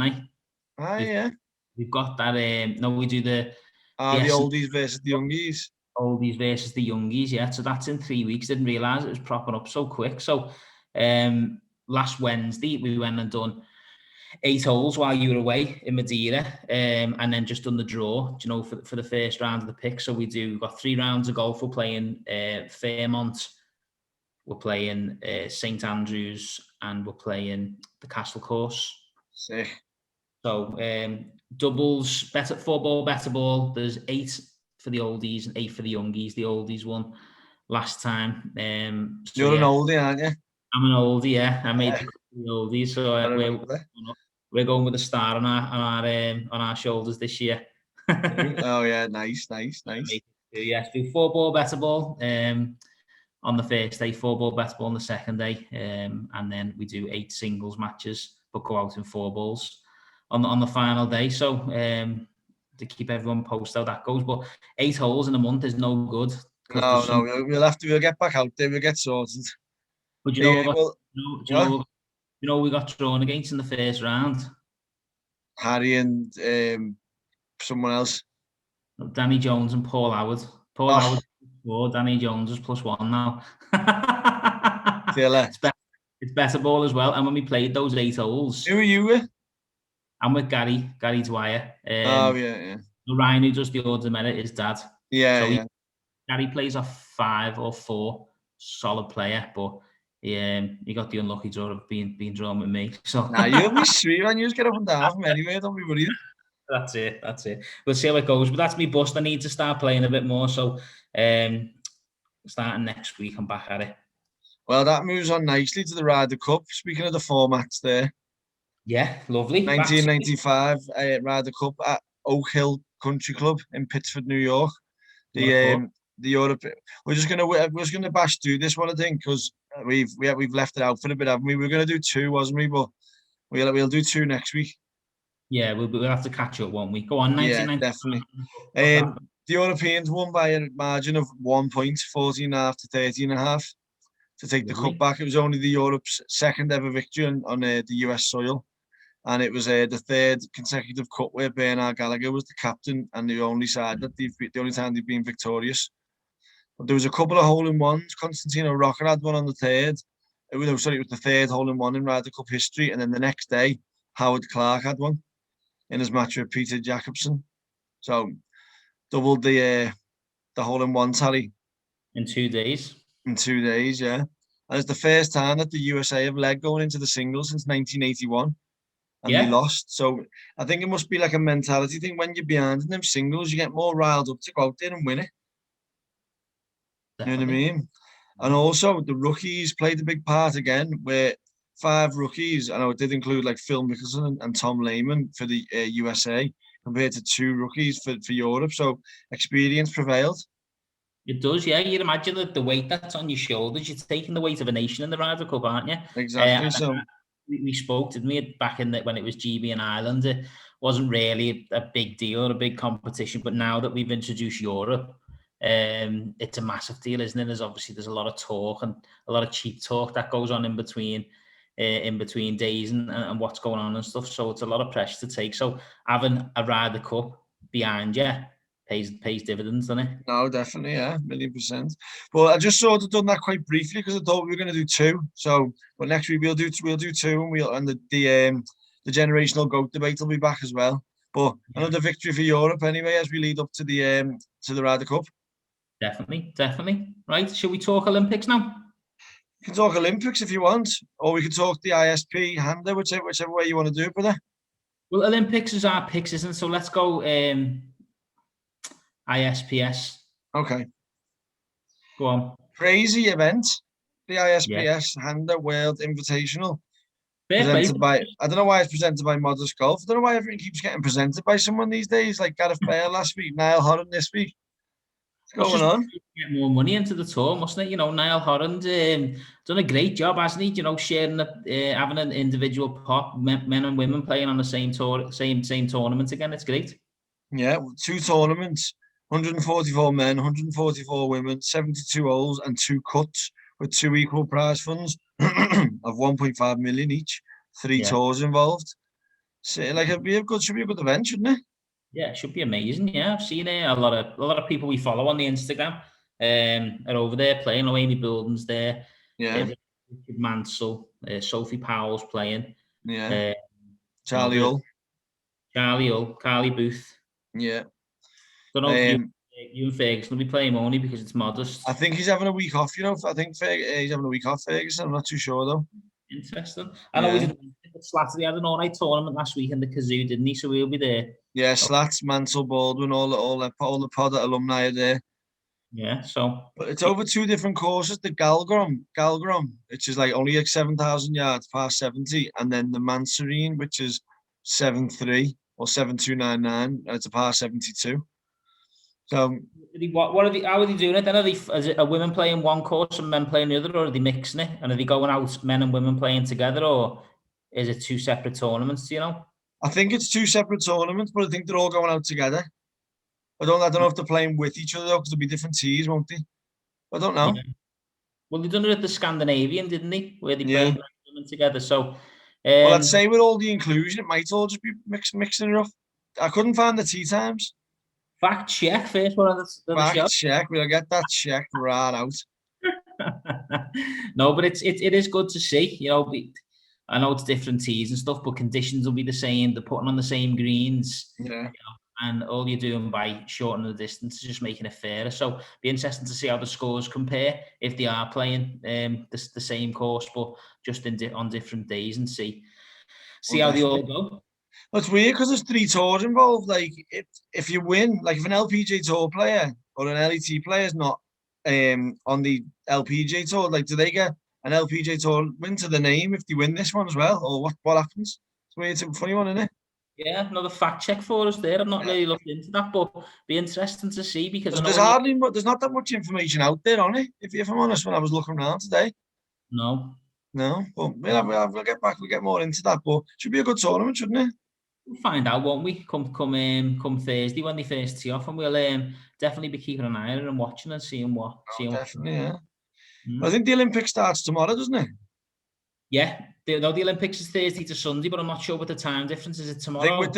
I? Yeah. We've got that. We do the oldies versus the youngies. Oldies versus the youngies, yeah. So that's in 3 weeks. Didn't realise it was propping up so quick. So last Wednesday we went and done 8 holes while you were away in Madeira, and then just done the draw, you know, for the first round of the pick. So we've got 3 rounds of golf. We're playing Fairmont, we're playing St Andrews, and we're playing the Castle Course. Sick. So doubles, 4-ball, better ball. There's 8 for the oldies and 8 for the youngies. The oldies won last time. So You're an oldie, aren't you? I'm an oldie, yeah. I made the oldies, so we're going with a star on our shoulders this year. Oh yeah, nice. Yes, do 4-ball, better ball on the first day, 4-ball, better ball on the second day, and then we do 8 singles matches, but go out in 4 balls on the final day. So to keep everyone posted how that goes, but 8 holes in a month is no good. No, we'll get back out there. We'll get sorted. But you know, we got drawn against in the first round. Harry and someone else. Danny Jones and Paul Howard. Howard +4, Danny Jones is +1 now. It's better ball as well. And when we played those 8 holes, who are you with? I'm with Gary Dwyer. Yeah. Ryan, who does the Order of Merit, his dad. Gary plays a 5 or 4, solid player, but he got the unlucky draw of being drawn with me. So you'll be sweet, man. You just get up and down from anywhere. Don't be worried. That's it. We'll see how it goes. But that's me bust. I need to start playing a bit more. So starting next week, I'm back at it. Well, that moves on nicely to the Ryder Cup. Speaking of the formats there. Yeah, lovely. 1995 Ryder Cup at Oak Hill Country Club in Pittsford, New York. The Europe. We're just gonna bash through this one, I think, because we've left it out for a bit, haven't we? We were gonna do 2, wasn't we? But we'll do 2 next week. Yeah, we'll have to catch up one week. Go on, 1995. Yeah, definitely. The Europeans won by a margin of 1 point, 14.5 to 13.5, to take the cup back. It was only the Europe's second ever victory on the US soil, and it was the 3rd consecutive cup where Bernard Gallagher was the captain, and the only time they've been victorious. But there was a couple of hole-in-ones. Constantino Rocca had one on the 3rd. It was the 3rd hole-in-one in Ryder Cup history, and then the next day, Howard Clark had one in his match with Peter Jacobsen. So doubled the hole-in-one tally. In 2 days? In 2 days, yeah. And it's the first time that the USA have led going into the singles since 1981. And they lost. So I think it must be like a mentality thing. When you're behind in them singles, you get more riled up to go out there and win it. Definitely. You know what I mean? And also the rookies played a big part again, where 5 rookies, I know it did include like Phil Mickelson and Tom Lehman for the USA, compared to 2 rookies for Europe. So experience prevailed. It does, yeah. You'd imagine that the weight that's on your shoulders, you're taking the weight of a nation in the Ryder Cup, aren't you? Exactly. So we spoke, didn't we, back in when it was GB and Ireland? It wasn't really a big deal or a big competition, but now that we've introduced Europe, it's a massive deal, isn't it? There's a lot of talk and a lot of cheap talk that goes on in between days and what's going on and stuff. So it's a lot of pressure to take. So having a Ryder Cup behind you pays dividends, doesn't it? No, definitely, yeah, 1,000,000%. But I just sort of done that quite briefly because I thought we were going to do 2. So, but next week we'll do 2, and the generational GOAT debate will be back as well. But another victory for Europe anyway as we lead up to the Ryder Cup. Definitely. Right, shall we talk Olympics now? You can talk Olympics if you want, or we can talk the ISP, Hander, whichever way you want to do it, brother. Well, Olympics is our picks, isn't it? So let's go ISPS. Okay. Go on. Crazy event. The ISPS Hander World Invitational. Presented by, I don't know why it's presented by Modest Golf. I don't know why everything keeps getting presented by someone these days, like Gareth Bale last week, Niall Horan this week. What's going on? Get more money into the tour, mustn't it? You know, Niall Horan's done a great job, hasn't he? You know, sharing having an individual pot, men and women playing on the same tour, same tournament again. It's great. Yeah, 2 tournaments, 144 men, 144 women, 72 holes and 2 cuts with 2 equal prize funds of 1.5 million each. 3 tours involved. So, like, should be a good event, shouldn't it? Yeah, it should be amazing. Yeah, I've seen a lot of people we follow on the Instagram are over there playing. Amy Bolden's there. Yeah. Richard Mansell, Sophie Powell's playing. Yeah. Charlie Hull. Charlie Hull, Carly Booth. Yeah. Don't know if you and Ferguson will be playing only because it's modest. I think he's having a week off, you know. I think he's having a week off, Ferguson. I'm not too sure, though. Interesting. I know we did Slattery had an all-night tournament last week in the Kazoo, didn't he? So we'll be there. Yeah, Slats, Mansell, Baldwin, all the pod alumni are there. Yeah, so. But it's over 2 different courses. The Galgrom, which is like only like 7,000 yards, past 70, and then the Mansourine, which is 7.3 or 7.299, and it's a past 72. So how are they doing it then? Are women playing one course and men playing the other, or are they mixing it? And are they going out, men and women playing together, or is it 2 separate tournaments, do you know? I think it's 2 separate tournaments, but I think they're all going out together. I don't know if they're playing with each other, because there'll be different tees, won't they? I don't know. Yeah. Well, they done it at the Scandinavian, didn't they? Where they played women together. So, well, I'd say with all the inclusion, it might all just be mixing it up. I couldn't find the tee times. Fact check first one of the show. Fact check. We'll get that checked right out. No, but it is good to see. You know, I know it's different tees and stuff, but conditions will be the same. They're putting on the same greens. Yeah. You know, and all you're doing by shortening the distance is just making it fairer. So be interesting to see how the scores compare if they are playing the same course, but just on different days, and see how they all go. Well, it's weird because there's 3 tours involved. Like, if you win, like if an LPGA Tour player or an LET player is not on the LPGA Tour, like, do they get an LPGA Tour win to the name if they win this one as well, or what happens? It's weird. It's a funny one, isn't it? Yeah, another fact check for us there. I'm not really looking into that, but be interesting to see because there's not that much information out there on it. If I'm honest, when I was looking around today. No, but we'll get back. We'll get more into that. But it should be a good tournament, shouldn't it? We'll find out, won't we? Come Thursday when they first tee off, and we'll definitely be keeping an eye on it and watching and seeing what. Definitely, yeah. I think the Olympics starts tomorrow, doesn't it? Yeah, the Olympics is Thursday to Sunday, but I'm not sure what the time difference is. It tomorrow? Is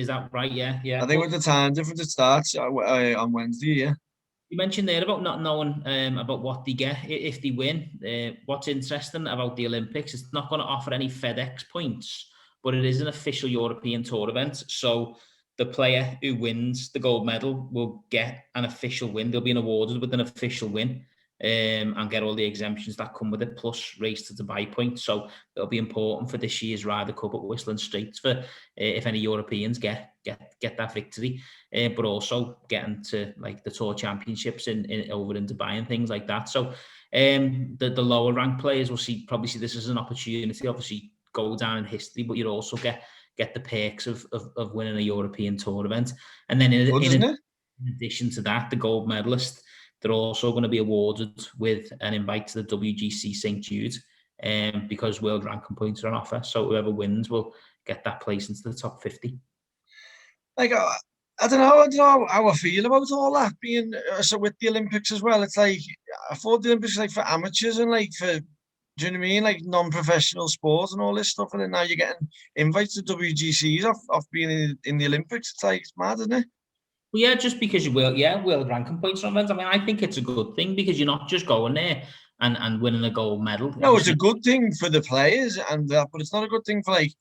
that right? Yeah. I think with the time difference, it starts on Wednesday. Yeah. You mentioned there about not knowing about what they get if they win. What's interesting about the Olympics, it's not going to offer any FedEx points, but it is an official European Tour event. So the player who wins the gold medal will get an official win. They'll be awarded with an official win and get all the exemptions that come with it, plus race to Dubai points. So it'll be important for this year's Ryder Cup at Whistling Straits for if any Europeans get that victory, but also getting to like the Tour Championships over in Dubai and things like that. So the lower ranked players will probably see this as an opportunity, obviously go down in history, but you'll also get the perks of winning a European Tour event. And then in addition to that, the gold medalist, they're also going to be awarded with an invite to the WGC St. Jude because world ranking points are on offer. So whoever wins will get that place into the top 50. Like, I don't know how I feel about all that being so with the Olympics as well. It's like, I thought the Olympics like for amateurs and like for, do you know what I mean? Like non-professional sports and all this stuff. And then now you're getting invites to WGCs off being in the Olympics. It's like, it's mad, isn't it? Well, yeah, just because you will, world ranking points on events. I mean, I think it's a good thing because you're not just going there and winning a gold medal. No, it's a good thing for the players and that, but it's not a good thing for like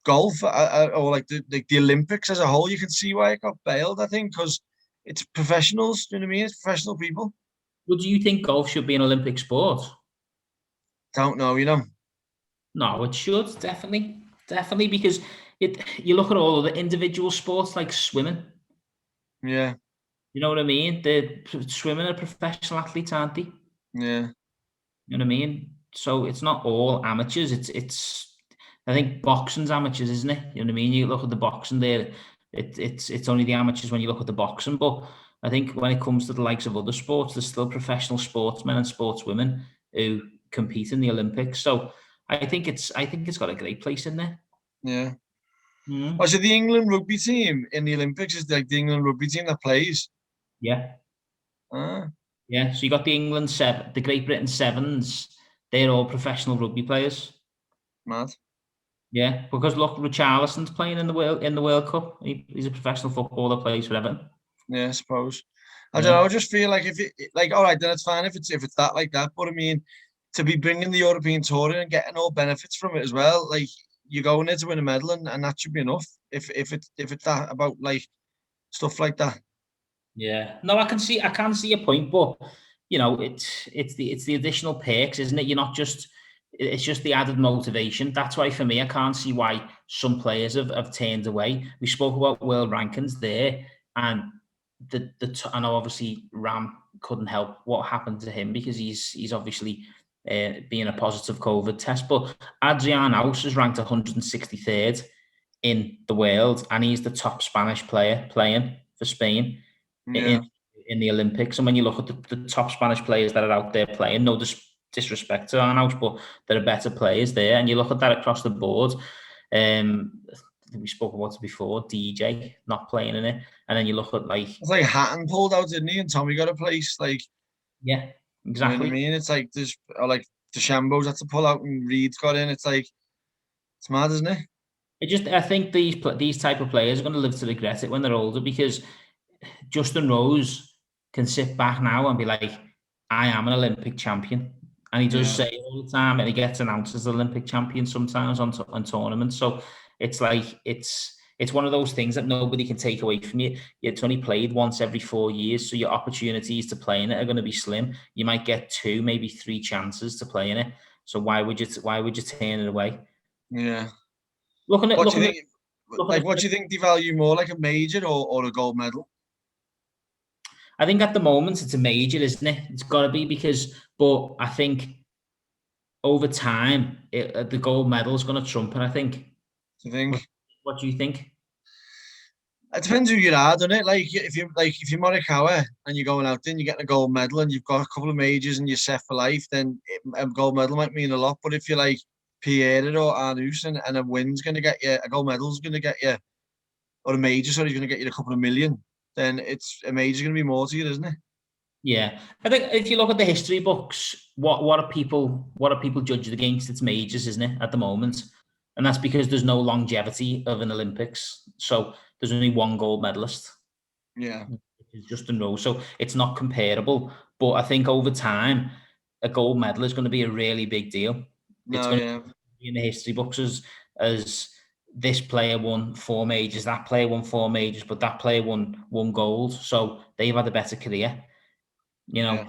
golf or like the Olympics as a whole. You can see why it got bailed, I think, because it's professionals. Do you know what I mean? It's professional people. Well, do you think golf should be an Olympic sport? Don't know, you know. No, it should definitely because you look at all of the individual sports like swimming. Yeah. You know what I mean? The swimming are professional athletes, aren't they? Yeah. You know what I mean? So it's not all amateurs. It's I think boxing's amateurs, isn't it? You know what I mean? You look at the boxing there, it's only the amateurs when you look at the boxing. But I think when it comes to the likes of other sports, there's still professional sportsmen and sportswomen who compete in the Olympics. So I think it's got a great place in there. Yeah. Mm-hmm. Oh, so the England rugby team in the Olympics is like the England rugby team that plays? Yeah. Ah. Yeah, so you got the Great Britain Sevens. They're all professional rugby players. Mad. Yeah, because look, Richarlison's playing in the World Cup. He's a professional footballer, plays for Everton. Yeah, I suppose. I don't know. I just feel like if it, like, all right, then it's fine if it's that like that. But I mean, to be bringing the European Tour in and getting all benefits from it as well. Like you're going there to win a medal, and that should be enough. If it's that about like stuff like that. Yeah, no, I can see your point, but you know, it's the additional perks, isn't it? You're not just it's just the added motivation. That's why for me, I can't see why some players have turned away. We spoke about world rankings there, and I know obviously Ram couldn't help what happened to him because he's obviously being a positive COVID test. But Adrian Aus is ranked 163rd in the world, and he's the top Spanish player playing for Spain in the Olympics. And when you look at the top Spanish players that are out there playing, no disrespect to Arnaus, but there are better players there. And you look at that across the board. We spoke about it before, DJ not playing in it. And then you look at like... It's like Hatton pulled out, didn't he? And Tommy got a place. Like, yeah, exactly. You know what I mean? It's like there's like DeChambeau's had to pull out and Reed's got in. It's like, it's mad, isn't it? I think these type of players are going to live to regret it when they're older, because Justin Rose can sit back now and be like, I am an Olympic champion. And he does say it all the time, and he gets announced as Olympic champion sometimes on tournaments. So it's like, it's one of those things that nobody can take away from you. It's only played once every 4 years, so your opportunities to play in it are going to be slim. You might get 2, maybe 3 chances to play in it. So why would you turn it away? Yeah. What do you think? What do you think they value more, like a major or a gold medal? I think at the moment it's a major, isn't it? It's got to be but I think over time the gold medal is going to trump it. I think. Do you think? What do you think? It depends who you are, doesn't it? Like if you're Morikawa and you're going out there and you're getting a gold medal and you've got a couple of majors and you're set for life, then a gold medal might mean a lot. But if you're like Pierre or Arnaus and a win's going to get you, a gold medal's going to get you, or a major, sorry, is going to get you a couple of million, then a major's going to be more to you, isn't it? Yeah, I think if you look at the history books, what are people judged against? It's majors, isn't it, at the moment? And that's because there's no longevity of an Olympics, so there's only one gold medalist. Yeah, it's Justin Rose, so it's not comparable. But I think over time, a gold medal is going to be a really big deal. It's going to be in the history books as this player won 4 majors, that player won 4 majors, but that player won 1 gold, so they've had a better career. You know,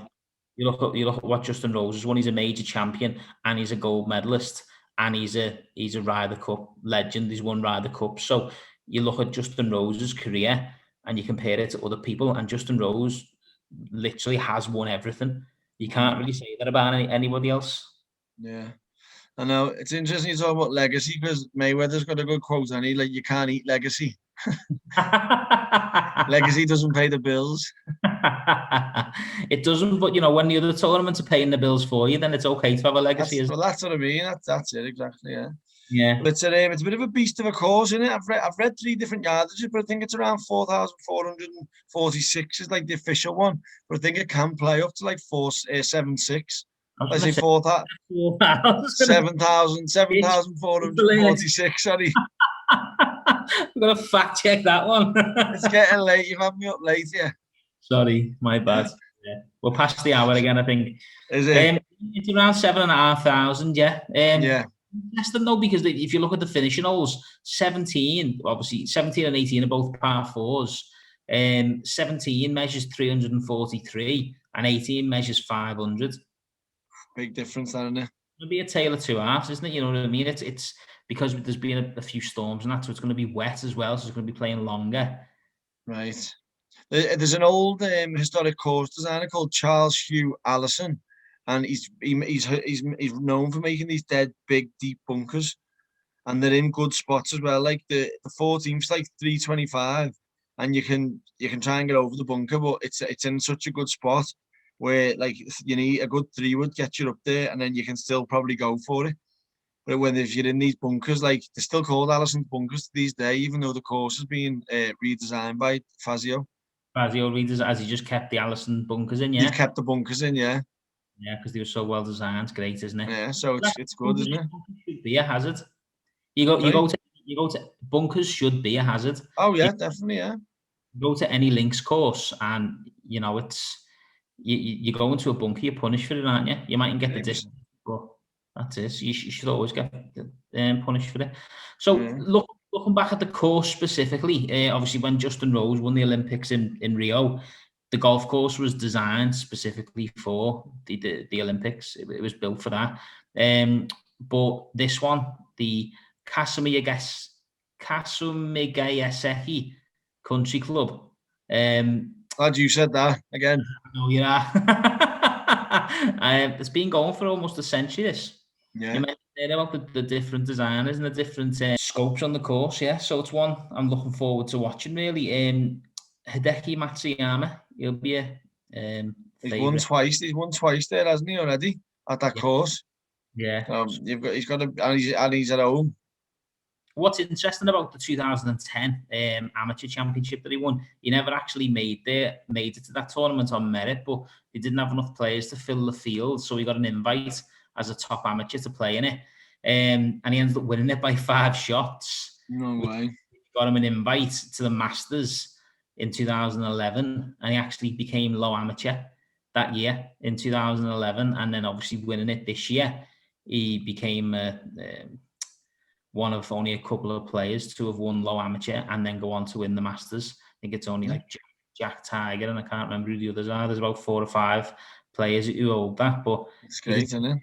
you look at what Justin Rose has won. He's a major champion and he's a gold medalist, and he's a Ryder Cup legend. He's won Ryder Cup. So you look at Justin Rose's career and you compare it to other people, and Justin Rose literally has won everything. You can't really say that about anybody else. Yeah. I know, it's interesting you talk about legacy, because Mayweather's got a good quote on it, like, you can't eat legacy. Legacy doesn't pay the bills. It doesn't, but you know, when the other tournaments are paying the bills for you, then it's okay to have a legacy. That's what I mean. That's it exactly. Yeah. But it's a bit of a beast of a course, isn't it? I've read 3 different yardages, but I think it's around 4,446 is like the official one. But I think it can play up to like 4,760. I say 7,446. Sorry. I'm gonna fact check that one. It's getting late. You've had me up late, yeah. Sorry, my bad. Yeah. We're past the hour again, I think. Is it? It's around 7,500. Yeah. Yeah. Interesting though, because if you look at the finishing holes, 17 and 18 are both par 4s. 17 measures 343 and 18 measures 500. Big difference, isn't it? It'll be a tale of 2 halves, isn't it? You know what I mean? It's because there's been a few storms and that, so it's going to be wet as well, so it's going to be playing longer. Right. There's an old historic course designer called Charles Hugh Allison, and he's known for making these dead big deep bunkers, and they're in good spots as well. Like the 14th's like 325, and you can try and get over the bunker, but it's in such a good spot where like you need a good 3 would get you up there, and then you can still probably go for it. But if you're in these bunkers, like they're still called Allison bunkers to these days, even though the course has been redesigned by Fazio. Fazio redesigned, as he just kept the Allison bunkers in, yeah. He's kept the bunkers in, yeah. Yeah, because they were so well designed. It's great, isn't it? Yeah, so it's good, isn't it? Should be a hazard. You go to bunkers should be a hazard. Oh yeah, definitely, yeah. You go to any links course, and you know it's. You go into a bunker, you're punished for it, aren't you? You mightn't get the distance, That's it. You should always get punished for it. So Yeah. looking back at the course specifically, obviously when Justin Rose won the Olympics in Rio, the golf course was designed specifically for the Olympics. It was built for that. But this one, the Kasumigaseki Country Club. Glad you said that again. No, yeah. It's been going for almost a century. This. Yeah. You mentioned there about the different designers and the different scopes on the course, yeah. So it's one I'm looking forward to watching, really. Hideki Matsuyama, he'll be a He's won twice. He's won twice there, hasn't he, already? At that course. Yeah. He's got and he's at home. What's interesting about the 2010 amateur championship that he won, he never actually made it to that tournament on merit, but he didn't have enough players to fill the field, so he got an invite as a top amateur to play in it. And he ended up winning it by 5 shots. No way. Got him an invite to the Masters in 2011, and he actually became low amateur that year in 2011, and then obviously winning it this year, he became one of only a couple of players to have won low amateur and then go on to win the Masters. I think it's only like Jack Tiger, and I can't remember who the others are. There's about 4 or 5 players who hold that, but it's great, isn't it?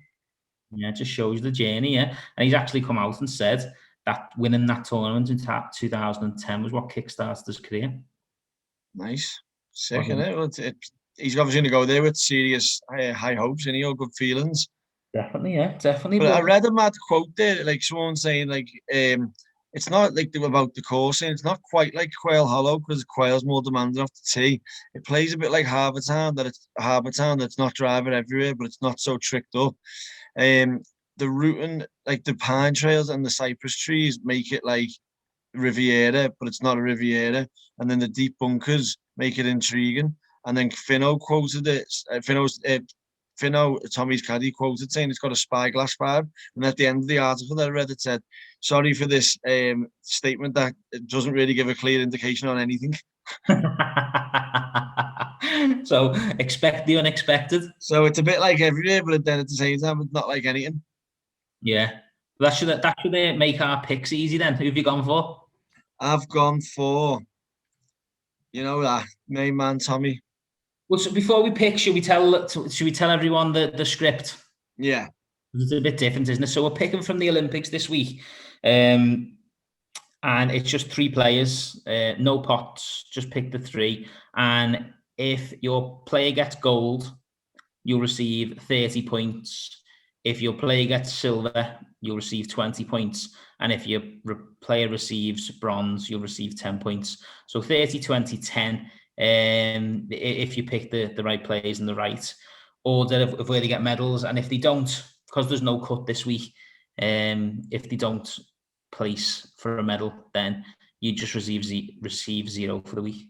Yeah, it just shows the journey, yeah. And he's actually come out and said that winning that tournament in 2010 was what kickstarted his career. Nice. Sick, isn't it? Well, he's obviously going to go there with serious high hopes, and good feelings. Definitely, yeah, definitely. But I read a mad quote there, like someone saying, like, it's not like about the course, and it's not quite like Quail Hollow because Quail's more demanding off the tee. It plays a bit like Harbour Town, that's not driver everywhere, but it's not so tricked up. The routing, like the pine trails and the cypress trees, make it like Riviera, but it's not a Riviera. And then the deep bunkers make it intriguing. And then Finno quoted it. Finno, Tommy's caddy, quoted saying it's got a spyglass vibe. And at the end of the article that I read, it said, "Sorry for this statement that it doesn't really give a clear indication on anything." So expect the unexpected. So it's a bit like everywhere, but then at the same time, it's not like anything. Yeah, that should make our picks easy. Then, who have you gone for? I've gone for, that main man Tommy. Well, so before we pick, should we tell everyone the script? Yeah, it's a bit different, isn't it? So we're picking from the Olympics this week, and it's just 3 players, no pots. Just pick the 3, and if your player gets gold, you'll receive 30 points. If your player gets silver, you'll receive 20 points. And if your player receives bronze, you'll receive 10 points. So 30, 20, 10. If you pick the right players in the right order of where they get medals. And if they don't, because there's no cut this week, if they don't place for a medal, then you just receive 0 for the week.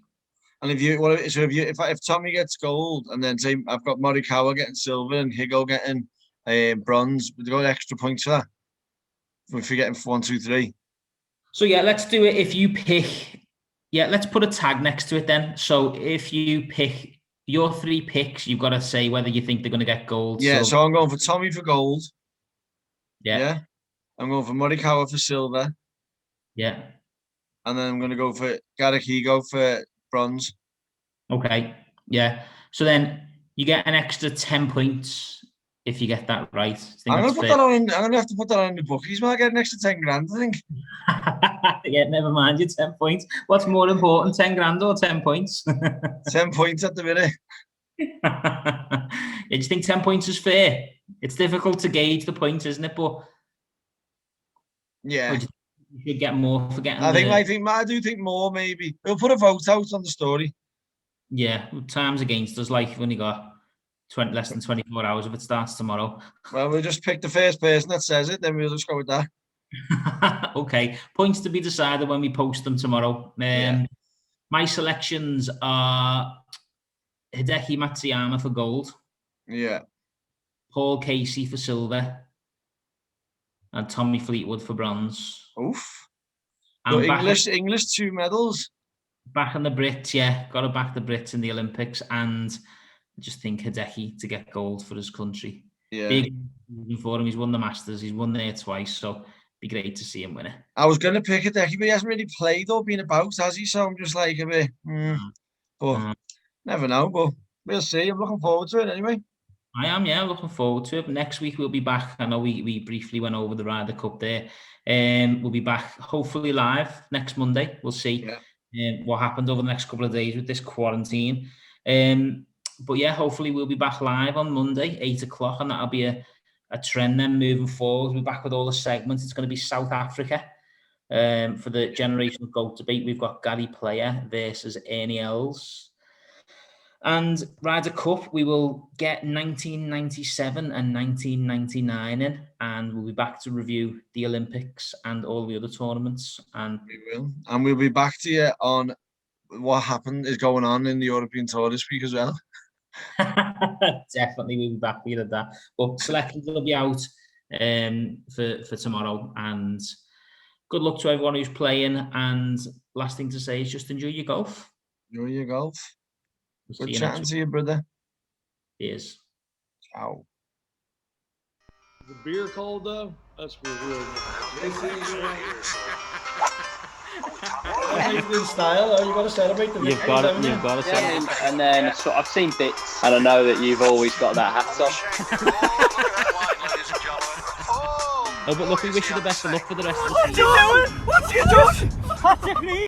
And if Tommy gets gold, and then say I've got Morikawa getting silver and Higo getting bronze, would you go extra points for that? If you're getting 1, 2, 3. So yeah, let's do it. If you pick, let's put a tag next to it then. So if you pick your 3 picks, you've got to say whether you think they're going to get gold. Yeah, so I'm going for Tommy for gold. Yeah. I'm going for Morikawa for silver. Yeah. And then I'm going to go for Gareth Higo for bronze. Okay. Yeah. So then you get an extra 10 points if you get that right. I'm going to have to put that on the bookies. I get an extra 10 grand, I think. Yeah, never mind your 10 points. What's more important, 10 grand or 10 points? 10 points at the minute. You just think 10 points is fair? It's difficult to gauge the points, isn't it? But yeah, you should get more for getting. I do think more. Maybe we'll put a vote out on the story. Yeah, time's against us. Like, we've only got less than 24 hours if it starts tomorrow. Well, we'll just pick the first person that says it, then we'll just go with that. Okay, points to be decided when we post them tomorrow. My selections are Hideki Matsuyama for gold. Yeah. Paul Casey for silver. And Tommy Fleetwood for bronze. Oof. And English 2 medals. Back on the Brits, yeah. Got to back the Brits in the Olympics. And I just think Hideki to get gold for his country. Yeah. Big for him. He's won the Masters. He's won there twice. So be great to see him win it. I was going to pick Hideki, but he hasn't really played or been about, has he? So I'm just like a bit, but never know. But we'll see. I'm looking forward to it anyway. I am, yeah, looking forward to it. Next week we'll be back. I know we briefly went over the Ryder Cup there. We'll be back hopefully live next Monday. We'll see what happened over the next couple of days with this quarantine. But yeah, hopefully we'll be back live on Monday, 8 o'clock, and that'll be a trend then moving forward. We'll be back with all the segments. It's going to be South Africa for the generational GOAT debate. We've got Gary Player versus Ernie Els. And Ryder Cup, we will get 1997 and 1999 in, and we'll be back to review the Olympics and all the other tournaments. And we will. And we'll be back to you on what is going on in the European Tour this week as well. Definitely, we'll be back with that. But selections will be out for tomorrow. And good luck to everyone who's playing. And last thing to say is just enjoy your golf. Enjoy your golf. We'll Good chatting to you, brother. Cheers. Ciao. The beer cold though? That's real In style, you got to celebrate the You've got to celebrate. And then so I've seen bits, and I know that you've always got that hat on. Oh, but look, we wish you the best of luck for the rest of the season. What are you doing? What's you doing?